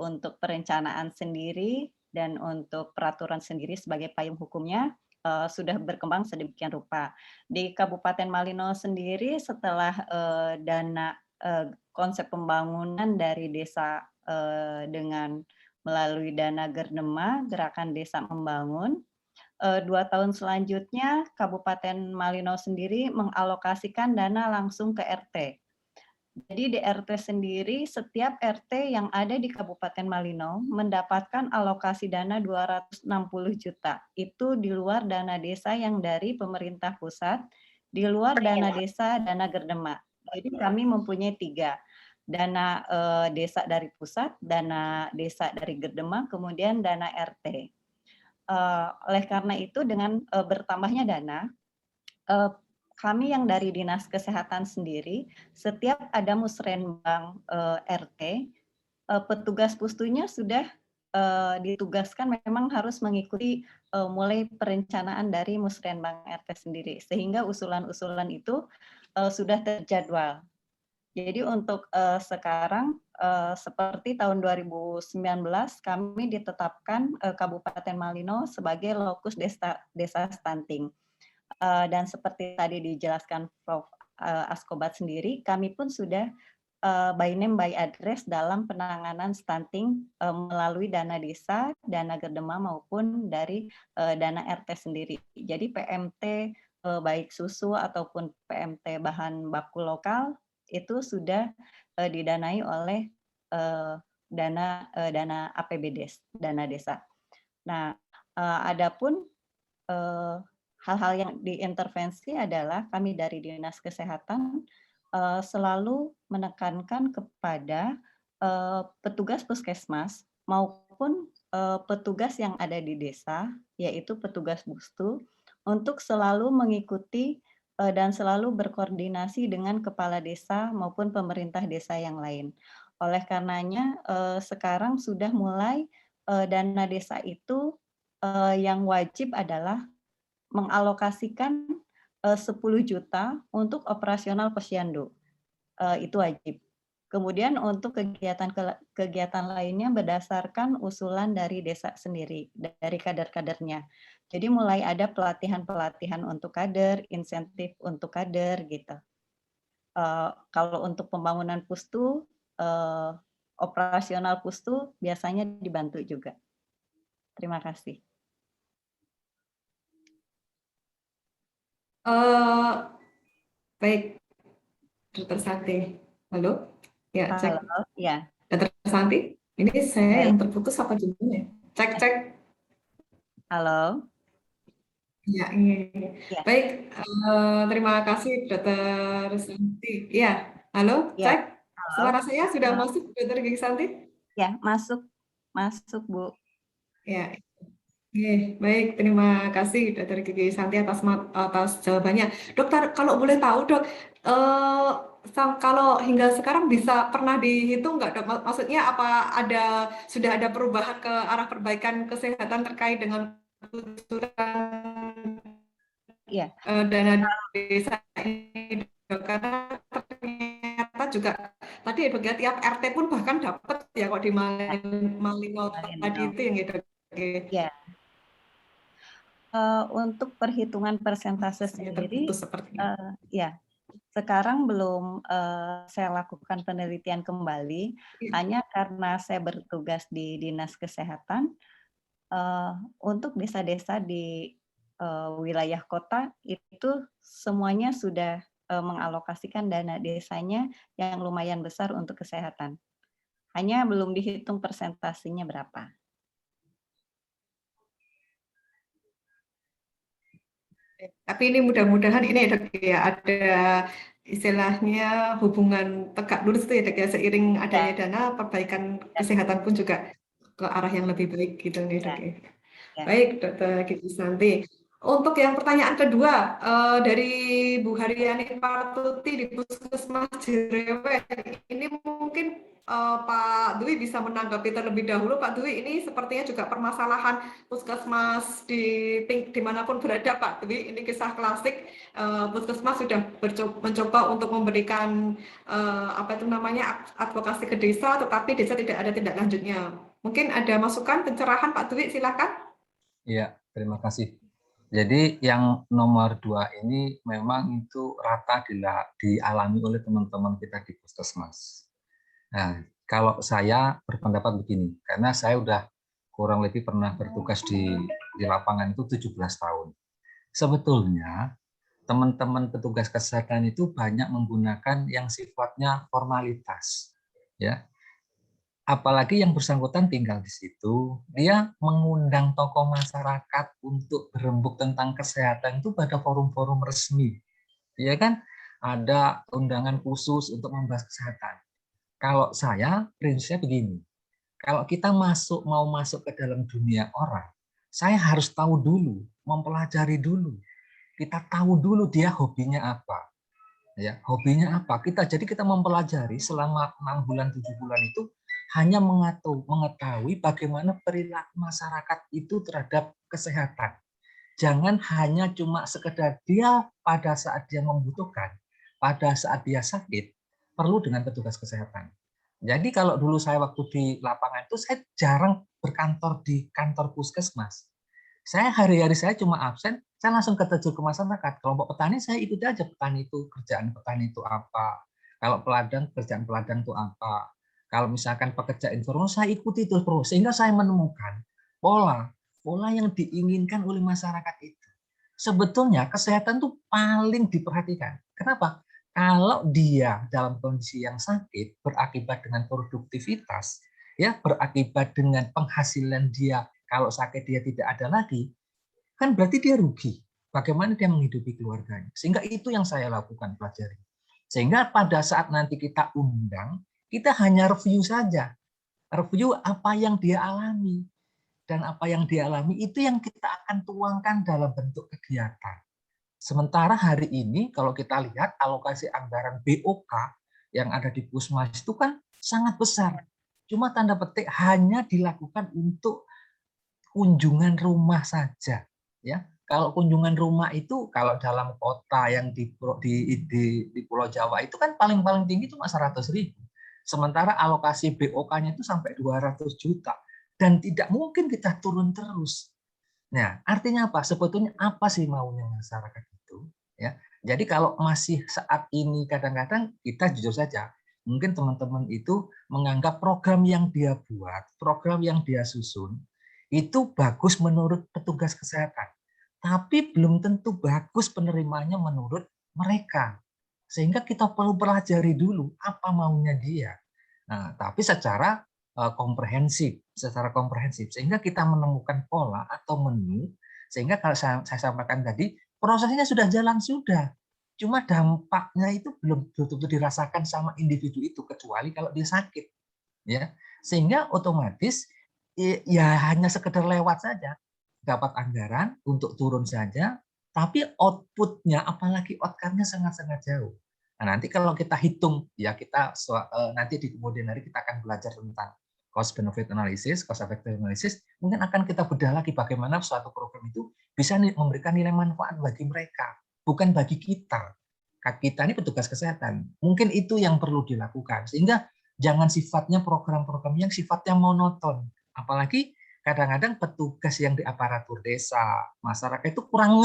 untuk perencanaan sendiri dan untuk peraturan sendiri sebagai payung hukumnya sudah berkembang sedemikian rupa. Di Kabupaten Malino sendiri setelah dana konsep pembangunan dari desa dengan melalui dana Gerdema, Gerakan Desa Membangun, 2 tahun selanjutnya Kabupaten Malino sendiri mengalokasikan dana langsung ke RT. Jadi di RT sendiri, setiap RT yang ada di Kabupaten Malino mendapatkan alokasi dana 260 juta. Itu di luar dana desa yang dari pemerintah pusat, di luar dana desa, dana Gerdema. Jadi kami mempunyai 3. Dana desa dari pusat, dana desa dari Gerdema, kemudian dana RT. Oleh karena itu, dengan bertambahnya dana, kami yang dari Dinas Kesehatan sendiri, setiap ada musrenbang RT, petugas pustunya sudah ditugaskan memang harus mengikuti mulai perencanaan dari musrenbang RT sendiri, sehingga usulan-usulan itu sudah terjadwal. Jadi untuk sekarang seperti tahun 2019 kami ditetapkan Kabupaten Malino sebagai lokus desa stunting. Dan seperti tadi dijelaskan Prof. Askobat sendiri, kami pun sudah by name by address dalam penanganan stunting melalui dana desa, dana Gerdema maupun dari dana RT sendiri. Jadi PMT baik susu ataupun PMT bahan baku lokal itu sudah didanai oleh dana APBD, dana desa. Nah, adapun hal-hal yang diintervensi adalah kami dari Dinas Kesehatan selalu menekankan kepada petugas puskesmas maupun petugas yang ada di desa, yaitu petugas pustu, untuk selalu mengikuti dan selalu berkoordinasi dengan kepala desa maupun pemerintah desa yang lain. Oleh karenanya sekarang sudah mulai dana desa itu yang wajib adalah mengalokasikan 10 juta untuk operasional posyandu. Itu wajib. Kemudian untuk kegiatan lainnya berdasarkan usulan dari desa sendiri, dari kader-kadernya. Jadi mulai ada pelatihan-pelatihan untuk kader, insentif untuk kader gitu. Kalau untuk pembangunan pustu, operasional pustu biasanya dibantu juga. Terima kasih. Baik, Dr. Santi. Halo? Ya, cek. Halo, ya. Dr. Santi, ini saya yang terputus apa gimana? Cek. Halo. Ya, ini. Ya. Baik, terima kasih Dr. Santi. Ya, halo, ya. cek. Halo. Suara saya sudah masuk, Dr. Gigi Santi? Ya, masuk, Bu. Ya. Baik, terima kasih Dr. Gigi Santi atas jawabannya. Dokter, kalau boleh tahu dok, kalau hingga sekarang pernah dihitung nggak dok? Maksudnya apa sudah ada perubahan ke arah perbaikan kesehatan terkait dengan dana desa ini dok? Karena ternyata juga tadi dok ya, tiap RT pun bahkan dapat ya kok di Malino tadi itu yang gitu. Ya. Untuk perhitungan persentase sendiri, ya sekarang belum saya lakukan penelitian kembali, hanya karena saya bertugas di Dinas Kesehatan. Untuk desa-desa di wilayah kota itu semuanya sudah mengalokasikan dana desanya yang lumayan besar untuk kesehatan. Hanya belum dihitung persentasenya berapa. Tapi ini mudah-mudahan ini dok ya ada istilahnya hubungan tegak lurus itu ya dok ya, seiring adanya dana perbaikan kesehatan pun juga ke arah yang lebih baik gitu nih dok ya. Baik Dr. Gigi Santi. Untuk yang pertanyaan kedua dari Bu Haryani Patuti di Puskesmas Jerewen, ini mungkin Pak Dwi bisa menanggapi terlebih dahulu. Pak Dwi, ini sepertinya juga permasalahan puskesmas dimanapun berada Pak Dwi. Ini kisah klasik, puskesmas sudah mencoba untuk memberikan advokasi ke desa, tetapi desa tidak ada tindak lanjutnya. Mungkin ada masukan, pencerahan Pak Dwi, silakan. Iya, terima kasih. Jadi yang nomor 2 ini memang itu rata dialami oleh teman-teman kita di puskesmas. Nah, kalau saya berpendapat begini, karena saya udah kurang lebih pernah bertugas di lapangan itu 17 tahun. Sebetulnya teman-teman petugas kesehatan itu banyak menggunakan yang sifatnya formalitas, ya. Apalagi yang bersangkutan tinggal di situ, dia mengundang tokoh masyarakat untuk berembuk tentang kesehatan itu pada forum-forum resmi, ya kan? Ada undangan khusus untuk membahas kesehatan. Kalau saya prinsipnya begini, kalau kita mau masuk ke dalam dunia orang, saya harus tahu dulu, mempelajari dulu. Kita tahu dulu dia hobinya apa, ya hobinya apa. Jadi kita mempelajari selama 6 bulan 7 bulan itu hanya mengetahui bagaimana perilaku masyarakat itu terhadap kesehatan. Jangan hanya cuma sekedar dia pada saat dia membutuhkan, pada saat dia sakit, perlu dengan petugas kesehatan. Jadi kalau dulu saya waktu di lapangan itu saya jarang berkantor di kantor puskesmas. Saya hari-hari saya cuma absen, saya langsung terjun ke masyarakat. Kelompok petani saya ikuti aja, petani itu kerjaan petani itu apa. Kalau peladang kerjaan peladang itu apa. Kalau misalkan pekerja informal saya ikuti terus, sehingga saya menemukan pola yang diinginkan oleh masyarakat itu. Sebetulnya kesehatan itu paling diperhatikan. Kenapa? Kalau dia dalam kondisi yang sakit berakibat dengan produktivitas, ya berakibat dengan penghasilan dia, kalau sakit dia tidak ada lagi, kan berarti dia rugi. Bagaimana dia menghidupi keluarganya? Sehingga itu yang saya lakukan, pelajari. Sehingga pada saat nanti kita undang, kita hanya review saja. Review apa yang dia alami. Dan apa yang dia alami itu yang kita akan tuangkan dalam bentuk kegiatan. Sementara hari ini kalau kita lihat alokasi anggaran BOK yang ada di Puskesmas itu kan sangat besar. Cuma tanda petik hanya dilakukan untuk kunjungan rumah saja, ya. Kalau kunjungan rumah itu kalau dalam kota yang di Pulau Jawa itu kan paling tinggi cuma 100.000. Sementara alokasi BOK-nya itu sampai 200 juta dan tidak mungkin kita turun terus. Nah, artinya apa? Sebetulnya apa sih maunya masyarakat itu? Ya, jadi kalau masih saat ini kadang-kadang kita jujur saja, mungkin teman-teman itu menganggap program yang dia buat, program yang dia susun, itu bagus menurut petugas kesehatan. Tapi belum tentu bagus penerimanya menurut mereka. Sehingga kita perlu pelajari dulu apa maunya dia. Nah, tapi secara komprehensif, sehingga kita menemukan pola atau menu, sehingga kalau saya sampaikan tadi prosesnya sudah jalan sudah, cuma dampaknya itu belum betul-betul dirasakan sama individu itu kecuali kalau dia sakit, ya sehingga otomatis ya hanya sekedar lewat saja, dapat anggaran untuk turun saja, tapi outputnya apalagi outcome-nya sangat-sangat jauh. Nah, nanti kalau kita hitung, ya kita nanti di kemudian hari kita akan belajar tentang cost benefit analysis, cost effective analysis, mungkin akan kita bedah lagi bagaimana suatu program itu bisa memberikan nilai manfaat bagi mereka, bukan bagi kita. Kita ini petugas kesehatan. Mungkin itu yang perlu dilakukan, sehingga jangan sifatnya program-program yang sifatnya monoton. Apalagi kadang-kadang petugas yang di aparatur desa, masyarakat itu kurang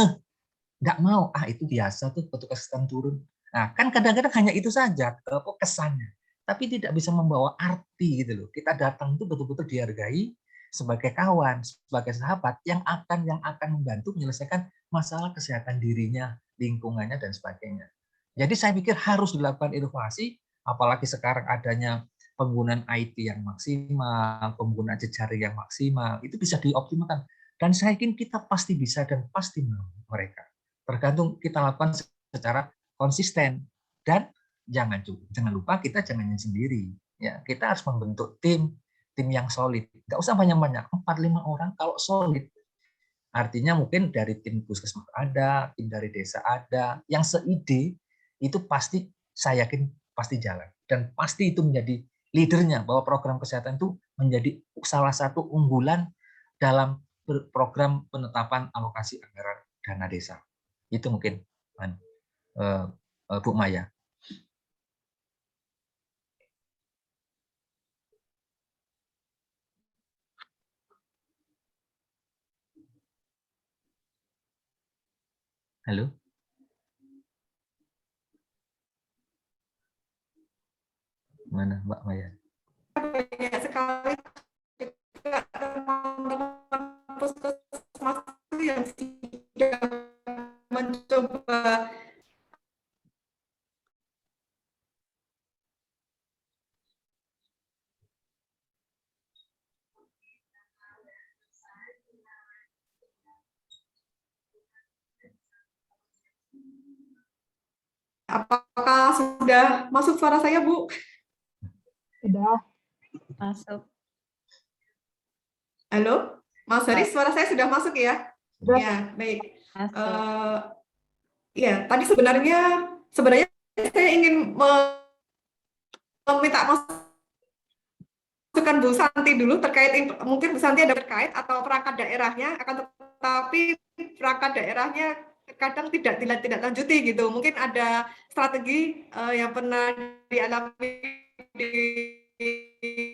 nggak mau, itu biasa tuh petugas kesehatan turun. Nah, kan kadang-kadang hanya itu saja kesannya, tapi tidak bisa membawa arti gitu loh. Kita datang itu betul-betul dihargai sebagai kawan, sebagai sahabat yang akan membantu menyelesaikan masalah kesehatan dirinya, lingkungannya dan sebagainya. Jadi saya pikir harus dilakukan inovasi, apalagi sekarang adanya penggunaan IT yang maksimal, penggunaan jejaring yang maksimal, itu bisa dioptimalkan. Dan saya yakin kita pasti bisa dan pasti mau mereka. Tergantung kita lakukan secara konsisten, dan jangan lupa kita jangan sendiri, ya kita harus membentuk tim yang solid, nggak usah banyak-banyak, 4-5 orang kalau solid, artinya mungkin dari tim puskesmas ada, tim dari desa ada, yang seide itu pasti saya yakin pasti jalan dan pasti itu menjadi leadernya, bahwa program kesehatan itu menjadi salah satu unggulan dalam program penetapan alokasi anggaran dana desa. Itu mungkin Bu Maya. Halo. Mana Mbak Maya? Banyak sekali teman-teman puskesmas yang sudah mencoba Apakah sudah masuk suara saya, Bu? Sudah. Masuk. Halo, Mas Haris, suara saya sudah masuk ya? Sudah. Ya, baik. Masuk. Ya, tadi sebenarnya saya ingin meminta masukan Bu Santi dulu terkait, mungkin Bu Santi ada terkait atau perangkat daerahnya, akan tetapi perangkat daerahnya kadang tidak lanjuti gitu. Mungkin ada strategi yang pernah dialami di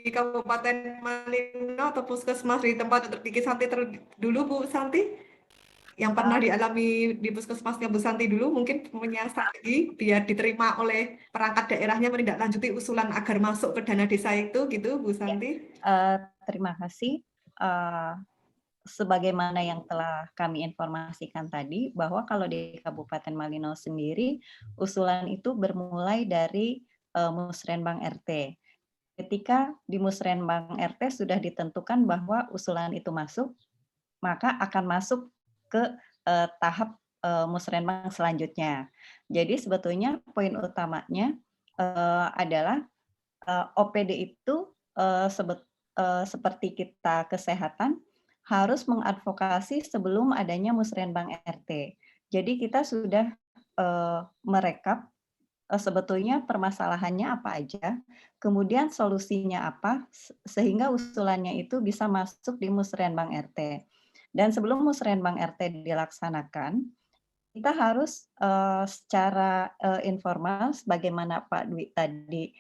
Kabupaten Malino atau puskesmas di tempat untuk Diki Santi dulu, Bu Santi, yang pernah dialami di puskesmasnya Bu Santi dulu, mungkin punya strategi biar diterima oleh perangkat daerahnya menindaklanjuti usulan agar masuk ke dana desa itu, gitu, Bu Santi. Terima kasih. Sebagaimana yang telah kami informasikan tadi, bahwa kalau di Kabupaten Malino sendiri, usulan itu bermulai dari Musrenbang RT. Ketika di Musrenbang RT sudah ditentukan bahwa usulan itu masuk, maka akan masuk ke tahap Musrenbang selanjutnya. Jadi sebetulnya poin utamanya adalah OPD itu seperti kita kesehatan, harus mengadvokasi sebelum adanya Musrenbang RT. Jadi kita sudah merekap sebetulnya permasalahannya apa aja, kemudian solusinya apa, sehingga usulannya itu bisa masuk di Musrenbang RT. Dan sebelum Musrenbang RT dilaksanakan, kita harus secara informal, sebagaimana Pak Dwi tadi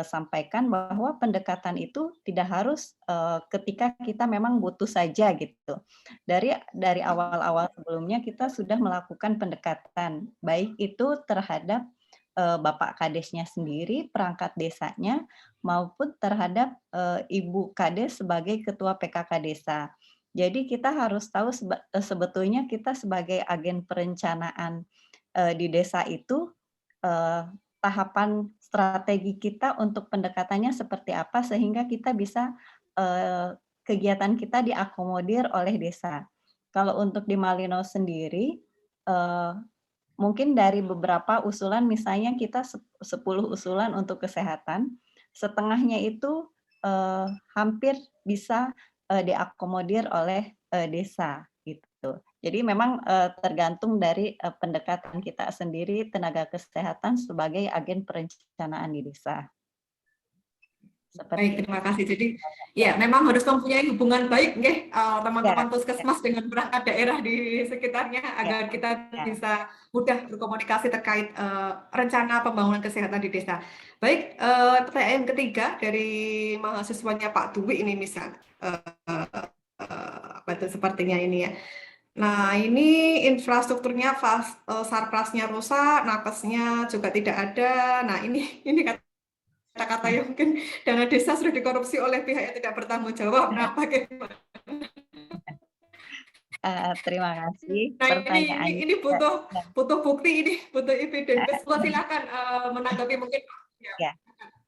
sampaikan, bahwa pendekatan itu tidak harus ketika kita memang butuh saja gitu. Dari awal-awal sebelumnya kita sudah melakukan pendekatan, baik itu terhadap Bapak Kadesnya sendiri, perangkat desanya, maupun terhadap Ibu Kades sebagai Ketua PKK Desa. Jadi kita harus tahu sebetulnya kita sebagai agen perencanaan di desa itu tahapan strategi kita untuk pendekatannya seperti apa sehingga kita bisa kegiatan kita diakomodir oleh desa. Kalau untuk di Malino sendiri, mungkin dari beberapa usulan, misalnya kita 10 usulan untuk kesehatan, setengahnya itu hampir bisa diakomodir oleh desa gitu. Jadi memang tergantung dari pendekatan kita sendiri, tenaga kesehatan sebagai agen perencanaan di desa. Baik, terima kasih. Jadi ya memang harus mempunyai hubungan baik teman-teman puskesmas dengan perangkat daerah di sekitarnya agar kita bisa mudah berkomunikasi terkait rencana pembangunan kesehatan di desa. Baik, pertanyaan ketiga dari mahasiswanya Pak Dwi ini misal sepertinya ini ya. Nah, ini infrastrukturnya sarprasnya rusak, nakesnya juga tidak ada. Nah, ini kata-kata yang mungkin dana desa sudah dikorupsi oleh pihak yang tidak bertanggung jawab. Nah, bagaimana? Terima kasih. Nah, ini butuh bukti, ini butuh evidence. Silakan menanggapi mungkin. Ya.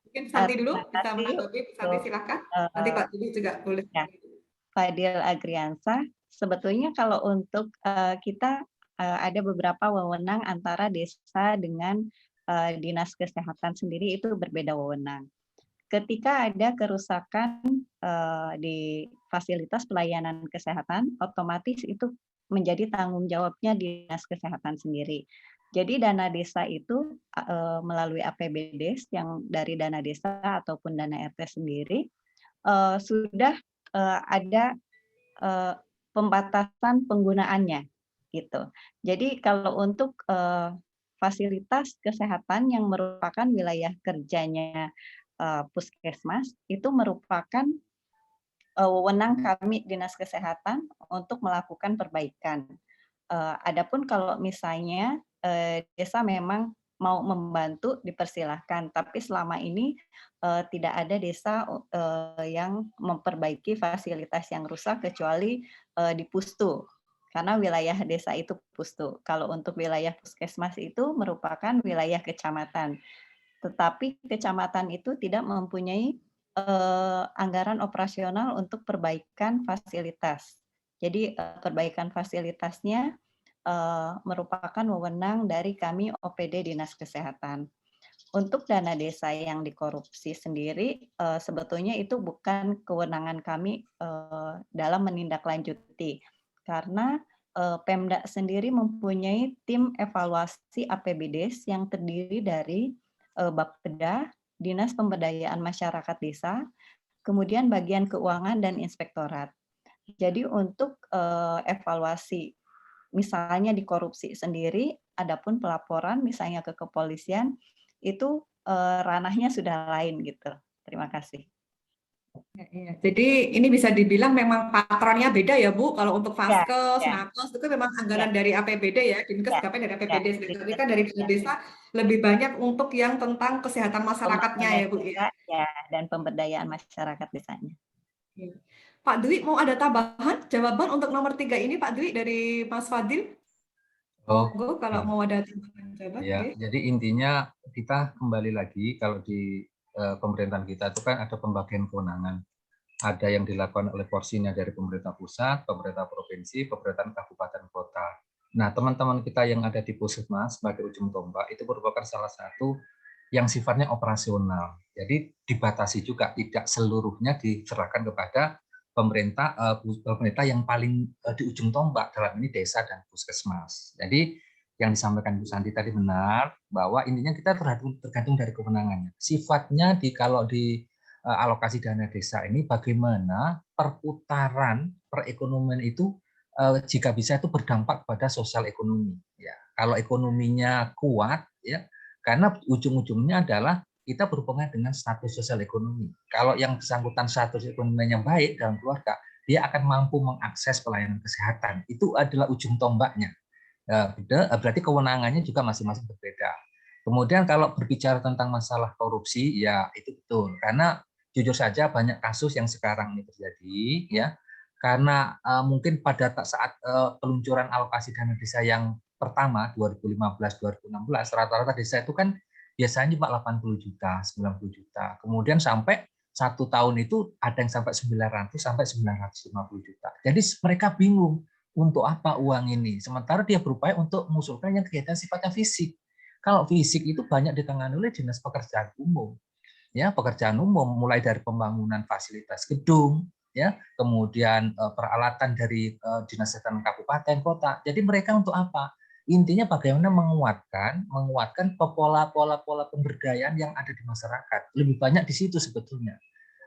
Mungkin Santi dulu bisa menanggapi. Santi silakan. Nanti Pak Dwi juga boleh. Ya. Fadil Agriansah, sebetulnya kalau untuk kita ada beberapa wewenang antara desa dengan dinas kesehatan sendiri, itu berbeda wewenang. Ketika ada kerusakan di fasilitas pelayanan kesehatan, otomatis itu menjadi tanggung jawabnya dinas kesehatan sendiri. Jadi dana desa itu melalui APBD yang dari dana desa ataupun dana RT sendiri sudah ada pembatasan penggunaannya gitu. Jadi kalau untuk fasilitas kesehatan yang merupakan wilayah kerjanya puskesmas, itu merupakan wewenang kami dinas kesehatan untuk melakukan perbaikan. Adapun kalau misalnya desa memang mau membantu, dipersilahkan, tapi selama ini tidak ada desa yang memperbaiki fasilitas yang rusak kecuali di Pustu, karena wilayah desa itu Pustu. Kalau untuk wilayah puskesmas itu merupakan wilayah kecamatan, tetapi kecamatan itu tidak mempunyai anggaran operasional untuk perbaikan fasilitas. Jadi perbaikan fasilitasnya merupakan wewenang dari kami OPD Dinas Kesehatan. Untuk dana desa yang dikorupsi sendiri, sebetulnya itu bukan kewenangan kami dalam menindaklanjuti, karena Pemda sendiri mempunyai tim evaluasi APBDes yang terdiri dari Bapeda, Dinas Pemberdayaan Masyarakat Desa, kemudian bagian keuangan dan inspektorat. Jadi untuk evaluasi misalnya di korupsi sendiri, adapun pelaporan misalnya ke kepolisian, itu ranahnya sudah lain gitu. Terima kasih. Iya. Jadi ini bisa dibilang memang patronnya beda ya Bu. Kalau untuk Ya, Faskes, ya, Nakes itu memang anggaran ya, dari APBD ya, Dinkes ya, juga dari ya, APBD. Tapi sedikit, kan dari dana ya. desa lebih banyak untuk yang tentang kesehatan masyarakatnya Pembangunan ya Bu. desa, ya, dan pemberdayaan masyarakat desanya. Iya. Pak Dwi mau ada tambahan jawaban untuk nomor 3 ini Pak Dwi dari Mas Fadil? Monggo kalau mau ada tambahan jawaban. Ya, Oke. jadi intinya kita kembali lagi kalau di pemerintahan kita itu kan ada pembagian kewenangan. Ada yang dilakukan oleh porsinya dari pemerintah pusat, pemerintah provinsi, pemerintah kabupaten kota. Nah, teman-teman kita yang ada di Puskesmas sebagai ujung tombak itu merupakan salah satu yang sifatnya operasional. Jadi dibatasi juga, tidak seluruhnya diserahkan kepada pemerintah yang paling di ujung tombak dalam ini desa dan puskesmas. Jadi yang disampaikan Bu Santi tadi benar bahwa intinya kita tergantung dari kewenangannya. Sifatnya kalau di alokasi dana desa ini bagaimana perputaran perekonomian itu jika bisa itu berdampak pada sosial ekonomi. Ya, kalau ekonominya kuat, ya, karena ujung-ujungnya adalah kita berhubungan dengan status sosial ekonomi. Kalau yang bersangkutan status ekonomi yang baik dalam keluarga, dia akan mampu mengakses pelayanan kesehatan. Itu adalah ujung tombaknya. Berarti kewenangannya juga masing-masing berbeda. Kemudian kalau berbicara tentang masalah korupsi, ya itu betul. Karena jujur saja banyak kasus yang sekarang ini terjadi, ya, karena mungkin pada saat peluncuran alokasi dana desa yang pertama 2015-2016 rata-rata desa itu kan biasanya cuma 80 juta, 90 juta. Kemudian sampai 1 tahun itu ada yang sampai 900 sampai 950 juta. Jadi mereka bingung untuk apa uang ini. Sementara dia berupaya untuk mengusulkan yang kegiatan sifatnya fisik. Kalau fisik itu banyak ditangani oleh Dinas Pekerjaan Umum. Ya, pekerjaan umum mulai dari pembangunan fasilitas gedung, ya, kemudian peralatan dari Dinas Kesehatan kabupaten kota. Jadi mereka untuk apa? Intinya bagaimana menguatkan pola-pola pemberdayaan yang ada di masyarakat. Lebih banyak di situ sebetulnya.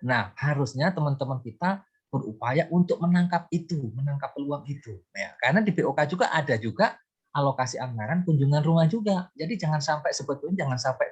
Nah, harusnya teman-teman kita berupaya untuk menangkap peluang itu. Ya, karena di BOK juga ada juga alokasi anggaran kunjungan rumah juga. Jadi jangan sampai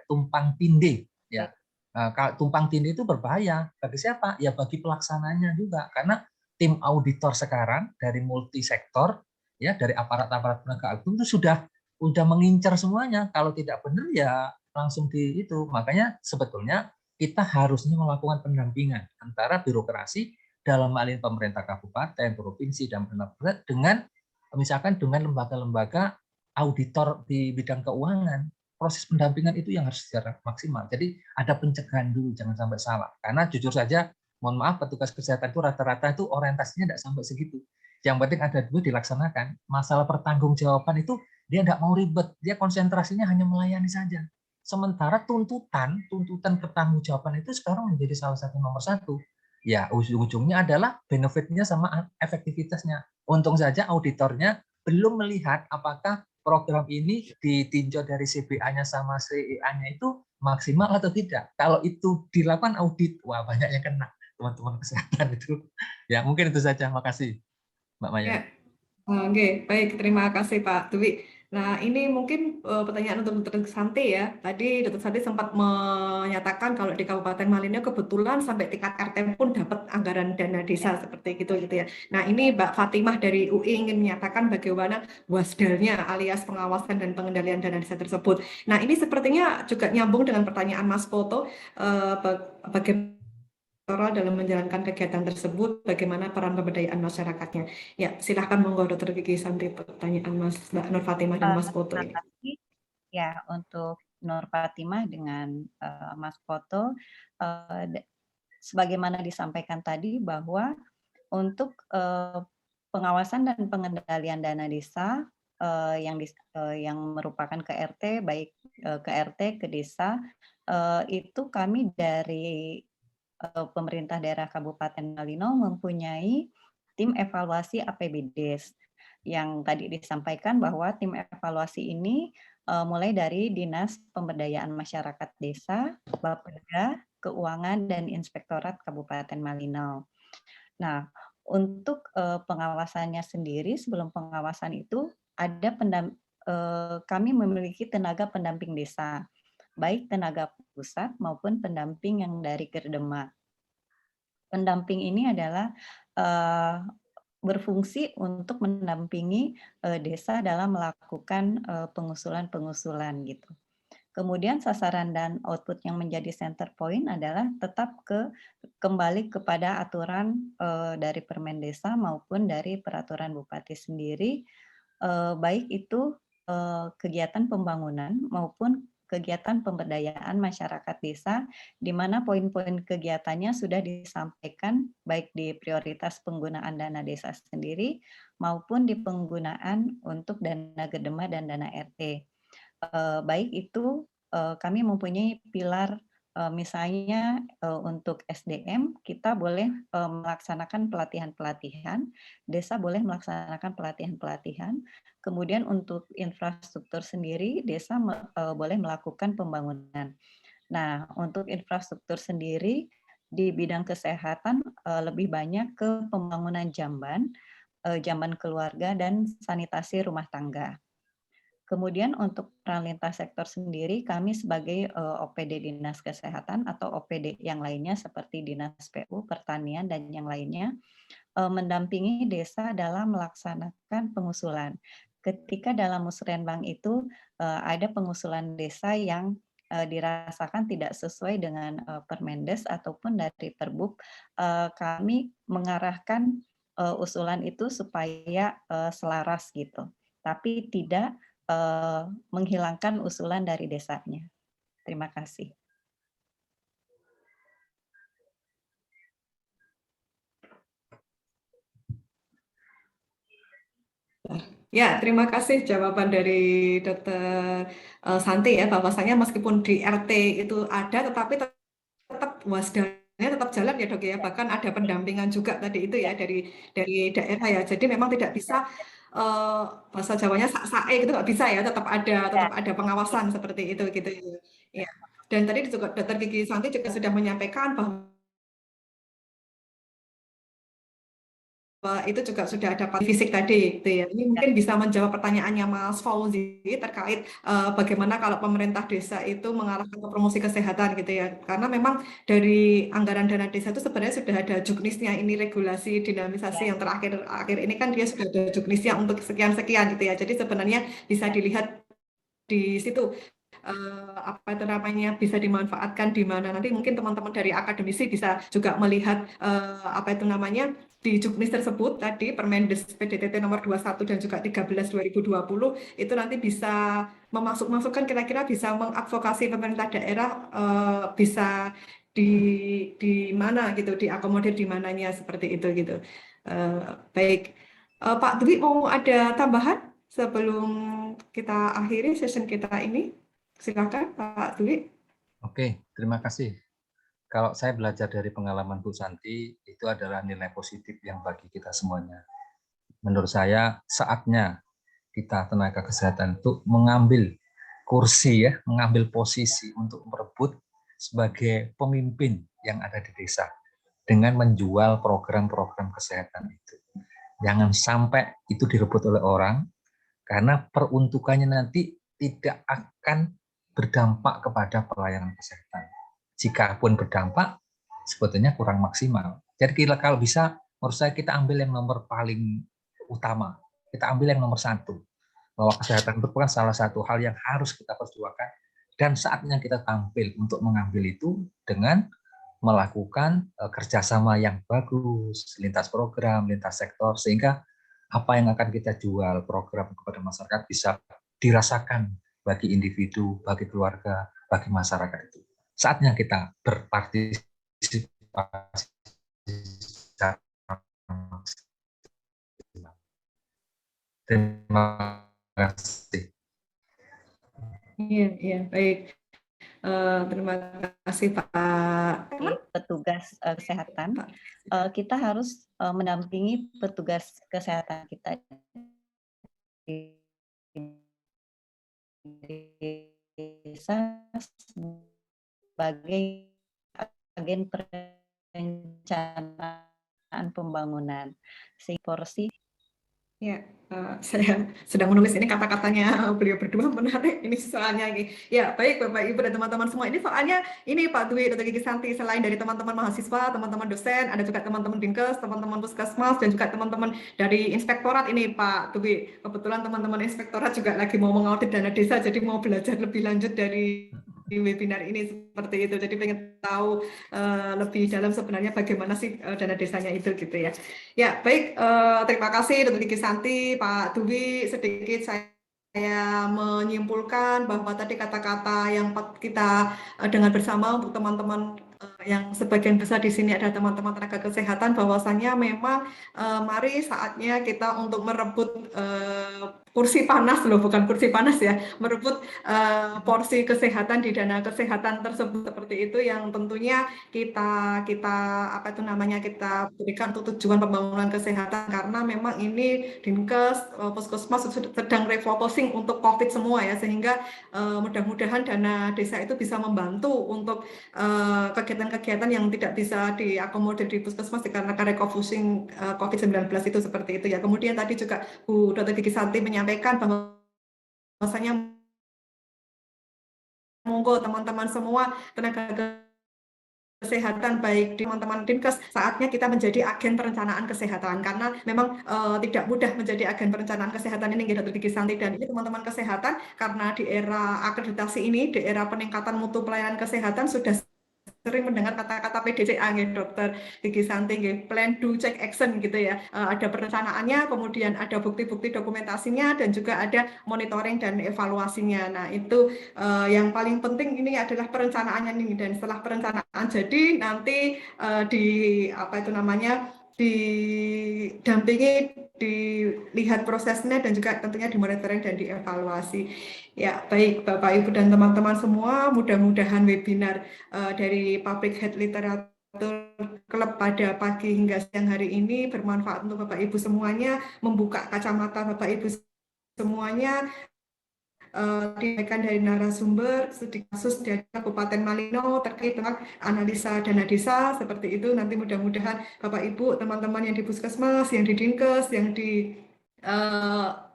tumpang tindih. Ya, kalau tumpang tindih itu berbahaya bagi siapa? Ya bagi pelaksananya juga. Karena tim auditor sekarang dari multisektor, ya dari aparat-aparat penegak hukum itu sudah mengincar semuanya. Kalau tidak benar ya langsung di itu. Makanya sebetulnya kita harusnya melakukan pendampingan antara birokrasi dalam hal ini pemerintah kabupaten, provinsi, dan pemerintah pusat dengan misalkan dengan lembaga-lembaga auditor di bidang keuangan. Proses pendampingan itu yang harus secara maksimal. Jadi ada pencegahan dulu, jangan sampai salah. Karena jujur saja, mohon maaf, petugas kesehatan itu rata-rata itu orientasinya tidak sampai segitu. Yang penting ada dulu dilaksanakan. Masalah pertanggungjawaban itu dia tidak mau ribet, dia konsentrasinya hanya melayani saja. Sementara tuntutan pertanggungjawaban itu sekarang menjadi salah satu nomor satu. Ya, ujung-ujungnya adalah benefitnya sama efektivitasnya. Untung saja auditornya belum melihat apakah program ini ditinjau dari CBA-nya sama CEA-nya itu maksimal atau tidak. Kalau itu dilakukan audit, wah banyak yang kena teman-teman kesehatan itu. Ya, mungkin itu saja. Makasih, Mbak Maya. Ya. Oke, baik. Terima kasih Pak Dwi. Nah, ini mungkin pertanyaan untuk Dr. Santi ya. Tadi Dr. Santi sempat menyatakan kalau di Kabupaten Malinau kebetulan sampai tingkat RT pun dapat anggaran dana desa seperti gitu ya. Nah, ini Mbak Fatimah dari UI ingin menyatakan bagaimana wasdalnya alias pengawasan dan pengendalian dana desa tersebut. Nah, ini sepertinya juga nyambung dengan pertanyaan Mas Poto, bagaimana dalam menjalankan kegiatan tersebut, bagaimana peran pemberdayaan masyarakatnya. Ya, silahkan monggo Dr. Kiki Santi pertanyaan Mbak Nur Fatimah dan Mas Poto ini. Ya, untuk Nur Fatimah dengan Mas Poto, sebagaimana disampaikan tadi bahwa untuk pengawasan dan pengendalian dana desa yang merupakan ke RT, baik ke RT, ke desa, itu kami dari pemerintah daerah Kabupaten Malino mempunyai tim evaluasi APBDes yang tadi disampaikan bahwa tim evaluasi ini mulai dari Dinas Pemberdayaan Masyarakat Desa, Bapeda, Keuangan, dan Inspektorat Kabupaten Malino. Nah, untuk pengawasannya sendiri, sebelum pengawasan itu ada kami memiliki tenaga pendamping desa, baik tenaga pusat maupun pendamping yang dari Gerdema. Pendamping ini adalah berfungsi untuk mendampingi desa dalam melakukan pengusulan-pengusulan gitu. Kemudian sasaran dan output yang menjadi center point adalah tetap kembali kepada aturan dari Permen Desa maupun dari peraturan Bupati sendiri, baik itu kegiatan pembangunan maupun kegiatan pemberdayaan masyarakat desa, di mana poin-poin kegiatannya sudah disampaikan baik di prioritas penggunaan dana desa sendiri maupun di penggunaan untuk dana Gerdema dan dana RT. Baik itu kami mempunyai pilar misalnya untuk SDM kita boleh melaksanakan pelatihan-pelatihan, desa boleh melaksanakan pelatihan-pelatihan. Kemudian untuk infrastruktur sendiri desa boleh melakukan pembangunan. Nah, untuk infrastruktur sendiri di bidang kesehatan lebih banyak ke pembangunan jamban keluarga dan sanitasi rumah tangga. Kemudian untuk peran lintas sektor sendiri, kami sebagai OPD Dinas Kesehatan atau OPD yang lainnya seperti Dinas PU, Pertanian, dan yang lainnya, mendampingi desa dalam melaksanakan pengusulan. Ketika dalam musrenbang itu ada pengusulan desa yang dirasakan tidak sesuai dengan Permendes ataupun dari Perbub, kami mengarahkan usulan itu supaya selaras gitu, tapi tidak menghilangkan usulan dari desanya. Terima kasih. Ya, terima kasih jawaban dari Dr. Santi ya, bahwasanya meskipun di RT itu ada, tetapi tetap wasdanya tetap jalan ya dok ya, bahkan ada pendampingan juga tadi itu ya dari daerah ya. Jadi memang tidak bisa bahasa Jawanya sak-sae gitu nggak bisa ya, tetap ada pengawasan seperti itu gitu ya. Dan tadi juga Dr. Gigi Santi juga sudah menyampaikan bahwa itu juga sudah ada fisik tadi gitu ya. Ini mungkin bisa menjawab pertanyaannya Mas Fauzi terkait bagaimana kalau pemerintah desa itu mengarahkan ke promosi kesehatan gitu ya. Karena memang dari anggaran dana desa itu sebenarnya sudah ada juknisnya, ini regulasi dinamisasi yang terakhir ini kan dia sudah ada juknisnya untuk sekian-sekian gitu ya. Jadi sebenarnya bisa dilihat di situ apa itu namanya bisa dimanfaatkan di mana. Nanti mungkin teman-teman dari akademisi bisa juga melihat apa itu namanya di juknis tersebut tadi Permendes PDTT nomor 21 dan juga 13 2020 itu nanti bisa masukkan kira-kira bisa mengadvokasi pemerintah daerah bisa di mana gitu, diakomodir di mananya seperti itu gitu. Baik, Pak Dwi mau ada tambahan sebelum kita akhiri session kita ini? Silakan Pak Dwi. Oke, terima kasih. Kalau saya belajar dari pengalaman Bu Santi, itu adalah nilai positif yang bagi kita semuanya. Menurut saya, saatnya kita tenaga kesehatan itu mengambil kursi ya, mengambil posisi untuk merebut sebagai pemimpin yang ada di desa dengan menjual program-program kesehatan itu. Jangan sampai itu direbut oleh orang, karena peruntukannya nanti tidak akan berdampak kepada pelayanan kesehatan. Jika pun berdampak, sebetulnya kurang maksimal. Jadi kalau bisa, menurut saya kita ambil yang nomor paling utama. Kita ambil yang nomor 1. Bahwa kesehatan itu bukan salah satu hal yang harus kita perjuangkan. Dan saatnya kita tampil untuk mengambil itu dengan melakukan kerjasama yang bagus, lintas program, lintas sektor, sehingga apa yang akan kita jual program kepada masyarakat bisa dirasakan bagi individu, bagi keluarga, bagi masyarakat itu. Saatnya kita berpartisipasi secara maksimal. Terima kasih. Iya, baik. Terima kasih Pak. Petugas kesehatan, kita harus mendampingi petugas kesehatan kita di desa sebagai agen perencanaan pembangunan. Porsi Ya, saya sedang menulis ini kata-katanya beliau berdua menarik ini soalnya ini. Ya, baik Bapak Ibu dan teman-teman semua. Ini soalnya ini Pak Dwi, Dr. Gigi Santi, selain dari teman-teman mahasiswa, teman-teman dosen, ada juga teman-teman Dinkes, teman-teman Puskesmas, dan juga teman-teman dari Inspektorat ini Pak Dwi. Kebetulan teman-teman Inspektorat juga lagi mau mengaudit dana desa, jadi mau belajar lebih lanjut dari webinar ini seperti itu. Jadi pengen tahu lebih dalam sebenarnya bagaimana sih dana desanya itu gitu ya. Ya, baik. Terima kasih Dr. Gigi Santi, Pak Dwi. Sedikit saya menyimpulkan bahwa tadi kata-kata yang kita dengar bersama untuk teman-teman yang sebagian besar di sini ada teman-teman tenaga kesehatan, bahwasannya memang mari saatnya kita untuk merebut kursi panas loh, bukan kursi panas ya, merebut porsi kesehatan di dana kesehatan tersebut seperti itu yang tentunya kita apa itu namanya kita berikan untuk tujuan pembangunan kesehatan, karena memang ini Dinkes, Puskesmas sedang refocusing untuk COVID semua ya, sehingga mudah-mudahan dana desa itu bisa membantu untuk kegiatan-kegiatan yang tidak bisa diakomodir di Puskesmas dikarenakan refocusing COVID-19 itu seperti itu ya. Kemudian tadi juga Bu Dr. Gigi Santi menyampaikan bahwasanya monggo teman-teman semua tenaga kesehatan baik di teman-teman Dinkes, saatnya kita menjadi agen perencanaan kesehatan, karena memang tidak mudah menjadi agen perencanaan kesehatan ini Dr. Gigi Santi, dan ini teman-teman kesehatan karena di era akreditasi ini, di era peningkatan mutu pelayanan kesehatan sudah sering mendengar kata-kata PDCA Dr. Gigi Santi, plan, do, check, action gitu ya. Ada perencanaannya, kemudian ada bukti-bukti dokumentasinya, dan juga ada monitoring dan evaluasinya. Nah, itu yang paling penting ini adalah perencanaannya nih, dan setelah perencanaan jadi nanti di apa itu namanya didampingi, dilihat prosesnya, dan juga tentunya dimonitoring dan dievaluasi. Ya, baik Bapak Ibu dan teman-teman semua, mudah-mudahan webinar dari Public Health Literatur Club pada pagi hingga siang hari ini bermanfaat untuk Bapak Ibu semuanya, membuka kacamata Bapak Ibu semuanya, disampaikan dari narasumber studi kasus dari Kabupaten Malino terkait dengan analisa dana desa seperti itu. Nanti mudah-mudahan Bapak Ibu, teman-teman yang di Puskesmas, yang di Dinkes, yang di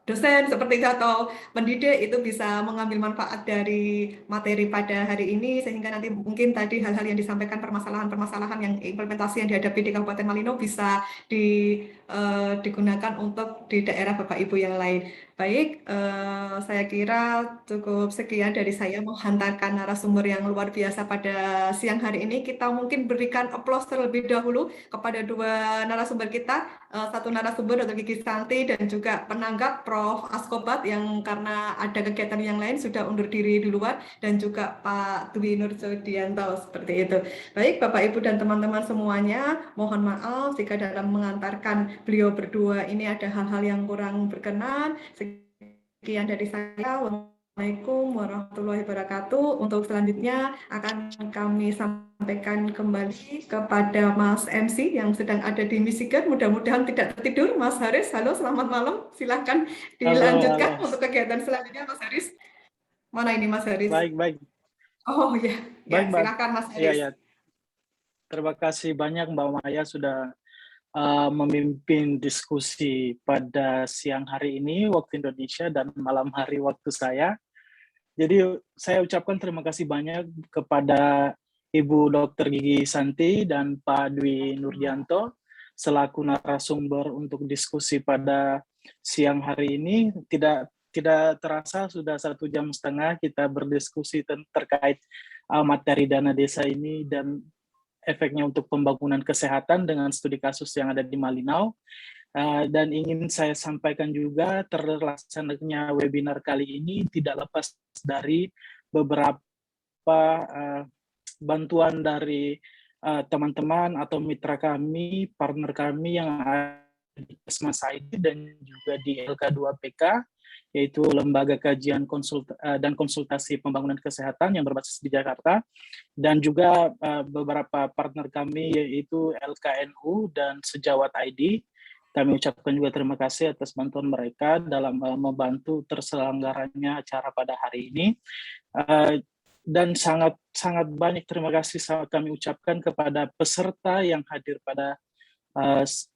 dosen seperti itu atau pendidik itu bisa mengambil manfaat dari materi pada hari ini, sehingga nanti mungkin tadi hal-hal yang disampaikan, permasalahan-permasalahan yang implementasi yang dihadapi di Kabupaten Malino bisa digunakan untuk di daerah Bapak Ibu yang lain. Baik, saya kira cukup sekian dari saya menghantarkan narasumber yang luar biasa pada siang hari ini. Kita mungkin berikan aplaus terlebih dahulu kepada dua narasumber kita, satu narasumber Dr. Gigi Santi dan juga penanggap Prof. Askobat yang karena ada kegiatan yang lain sudah undur diri di luar, dan juga Pak Dwi Nurjodianto seperti itu. Baik Bapak Ibu dan teman-teman semuanya, mohon maaf jika dalam mengantarkan beliau berdua ini ada hal-hal yang kurang berkenan. Sekian dari saya. Assalamualaikum warahmatullahi wabarakatuh. Untuk selanjutnya akan kami sampaikan kembali kepada Mas MC yang sedang ada di Michigan. Mudah-mudahan tidak tertidur. Mas Haris, halo, selamat malam. Silahkan dilanjutkan halo. untuk kegiatan selanjutnya, Mas Haris. Mana ini Mas Haris? Baik. Oh ya, Baik, Mbak. Silakan Mas Haris. Ya. Terima kasih banyak Mbak Maya sudah memimpin diskusi pada siang hari ini waktu Indonesia dan malam hari waktu saya. Jadi saya ucapkan terima kasih banyak kepada Ibu Dr. Gigi Santi dan Pak Dwi Nurdianto selaku narasumber untuk diskusi pada siang hari ini. Tidak terasa sudah 1,5 jam kita berdiskusi terkait materi dana desa ini dan efeknya untuk pembangunan kesehatan dengan studi kasus yang ada di Malinau. Dan ingin saya sampaikan juga, terlaksananya webinar kali ini tidak lepas dari beberapa bantuan dari teman-teman atau mitra kami, partner kami yang ada di Kesmas ID dan juga di LK2PK, yaitu Lembaga Kajian dan Konsultasi Pembangunan Kesehatan yang berbasis di Jakarta, dan juga beberapa partner kami yaitu LKNU dan Sejawat ID. Kami ucapkan juga terima kasih atas bantuan mereka dalam membantu terselenggaranya acara pada hari ini. Dan sangat banyak terima kasih kami ucapkan kepada peserta yang hadir pada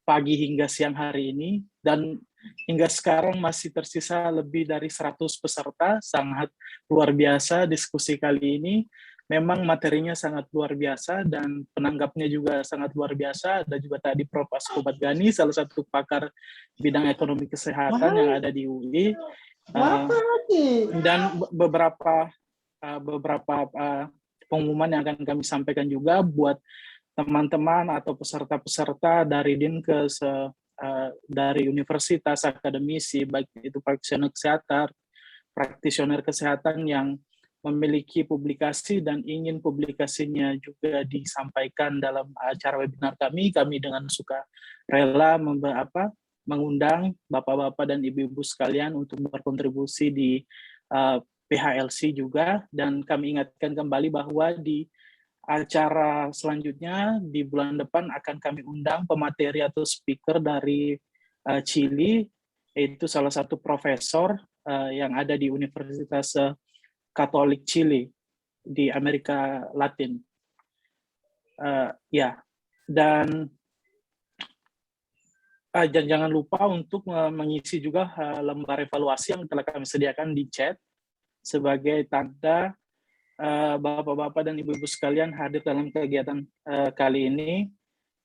pagi hingga siang hari ini, dan hingga sekarang masih tersisa lebih dari 100 peserta. Sangat luar biasa diskusi kali ini. Memang materinya sangat luar biasa dan penanggapnya juga sangat luar biasa. Ada juga tadi Prof. Askobat Gani, salah satu pakar bidang ekonomi kesehatan yang ada di UI. Dan beberapa pengumuman yang akan kami sampaikan juga buat teman-teman atau peserta-peserta dari Dinkes, dari universitas, akademisi, baik itu praktisioner kesehatan yang memiliki publikasi dan ingin publikasinya juga disampaikan dalam acara webinar kami dengan suka rela mengundang Bapak-Bapak dan Ibu-Ibu sekalian untuk berkontribusi di PHLC juga. Dan kami ingatkan kembali bahwa di acara selanjutnya di bulan depan akan kami undang pemateri atau speaker dari Chili, yaitu salah satu profesor yang ada di Universitas Katolik Chili di Amerika Latin. Dan jangan lupa untuk mengisi juga lembar evaluasi yang telah kami sediakan di chat sebagai tanda Bapak-Bapak dan Ibu-Ibu sekalian hadir dalam kegiatan kali ini,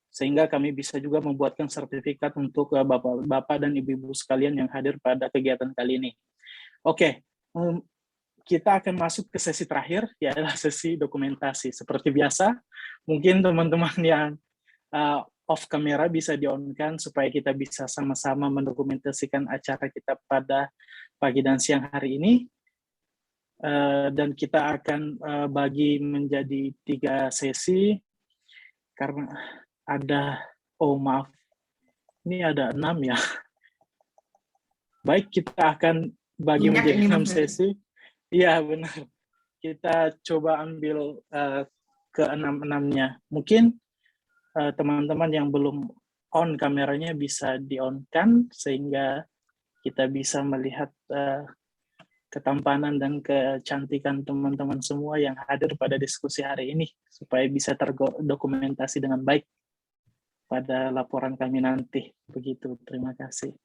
sehingga kami bisa juga membuatkan sertifikat untuk Bapak-Bapak dan Ibu-Ibu sekalian yang hadir pada kegiatan kali ini. Oke, kita akan masuk ke sesi terakhir, yaitu sesi dokumentasi. Seperti biasa, mungkin teman-teman yang off kamera bisa di-on-kan supaya kita bisa sama-sama mendokumentasikan acara kita pada pagi dan siang hari ini. Dan kita akan bagi menjadi 3 sesi, karena ada, ini ada 6 ya. Baik, kita akan bagi menjadi 6 sesi. Iya, benar. Kita coba ambil ke 6-6-nya. Mungkin teman-teman yang belum on kameranya bisa di-on-kan, sehingga kita bisa melihat ketampanan dan kecantikan teman-teman semua yang hadir pada diskusi hari ini, supaya bisa terdokumentasi dengan baik pada laporan kami nanti. Begitu, terima kasih.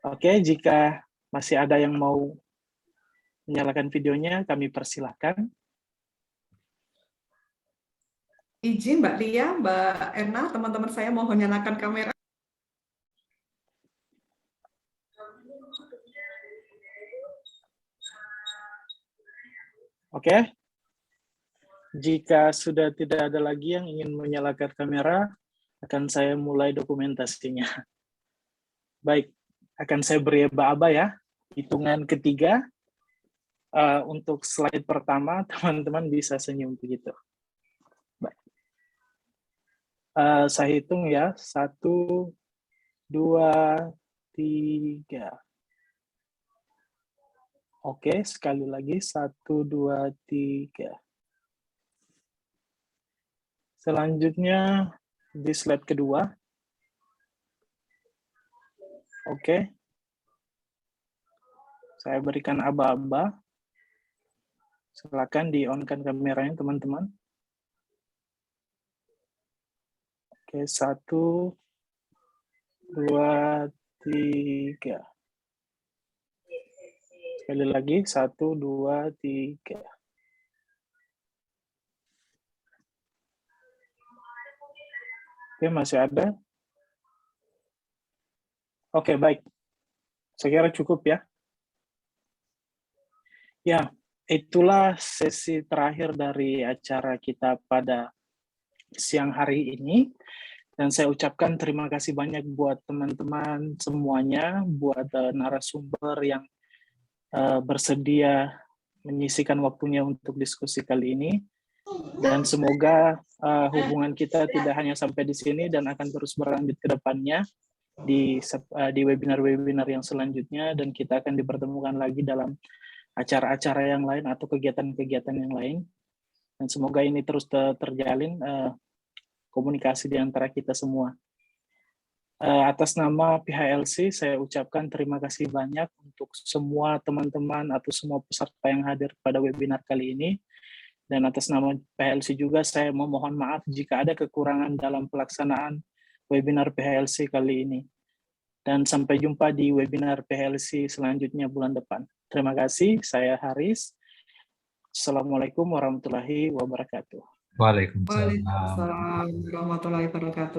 Oke, jika masih ada yang mau menyalakan videonya, kami persilahkan. Izin Mbak Lia, Mbak Erna, teman-teman saya mohon nyalakan kamera. Oke. Jika sudah tidak ada lagi yang ingin menyalakan kamera, akan saya mulai dokumentasinya. Baik, akan saya beri aba-aba ya. Hitungan ketiga. Untuk slide pertama, teman-teman bisa senyum begitu. Baik. Saya hitung ya, 1, 2, 3. Oke, sekali lagi, 1, 2, 3. Selanjutnya, di slide kedua. Oke. Saya berikan aba-aba. Silakan di-on-kan kameranya, teman-teman. Oke, 1, 2, 3. Sekali lagi, 1, 2, 3. Oke, masih ada? Oke, baik. Saya kira cukup ya. Ya, itulah sesi terakhir dari acara kita pada siang hari ini. Dan saya ucapkan terima kasih banyak buat teman-teman semuanya, buat narasumber yang bersedia menyisikan waktunya untuk diskusi kali ini. Dan semoga hubungan kita tidak hanya sampai di sini dan akan terus berlanjut ke depannya. di webinar-webinar yang selanjutnya, dan kita akan dipertemukan lagi dalam acara-acara yang lain atau kegiatan-kegiatan yang lain. Dan semoga ini terus terjalin komunikasi di antara kita semua. Atas nama PHLC, saya ucapkan terima kasih banyak untuk semua teman-teman atau semua peserta yang hadir pada webinar kali ini. Dan atas nama PHLC juga, saya memohon maaf jika ada kekurangan dalam pelaksanaan webinar PHLC kali ini. Dan sampai jumpa di webinar PHLC selanjutnya bulan depan. Terima kasih, saya Haris. Assalamualaikum warahmatullahi wabarakatuh. Waalaikumsalam. Waalaikumsalam warahmatullahi wabarakatuh.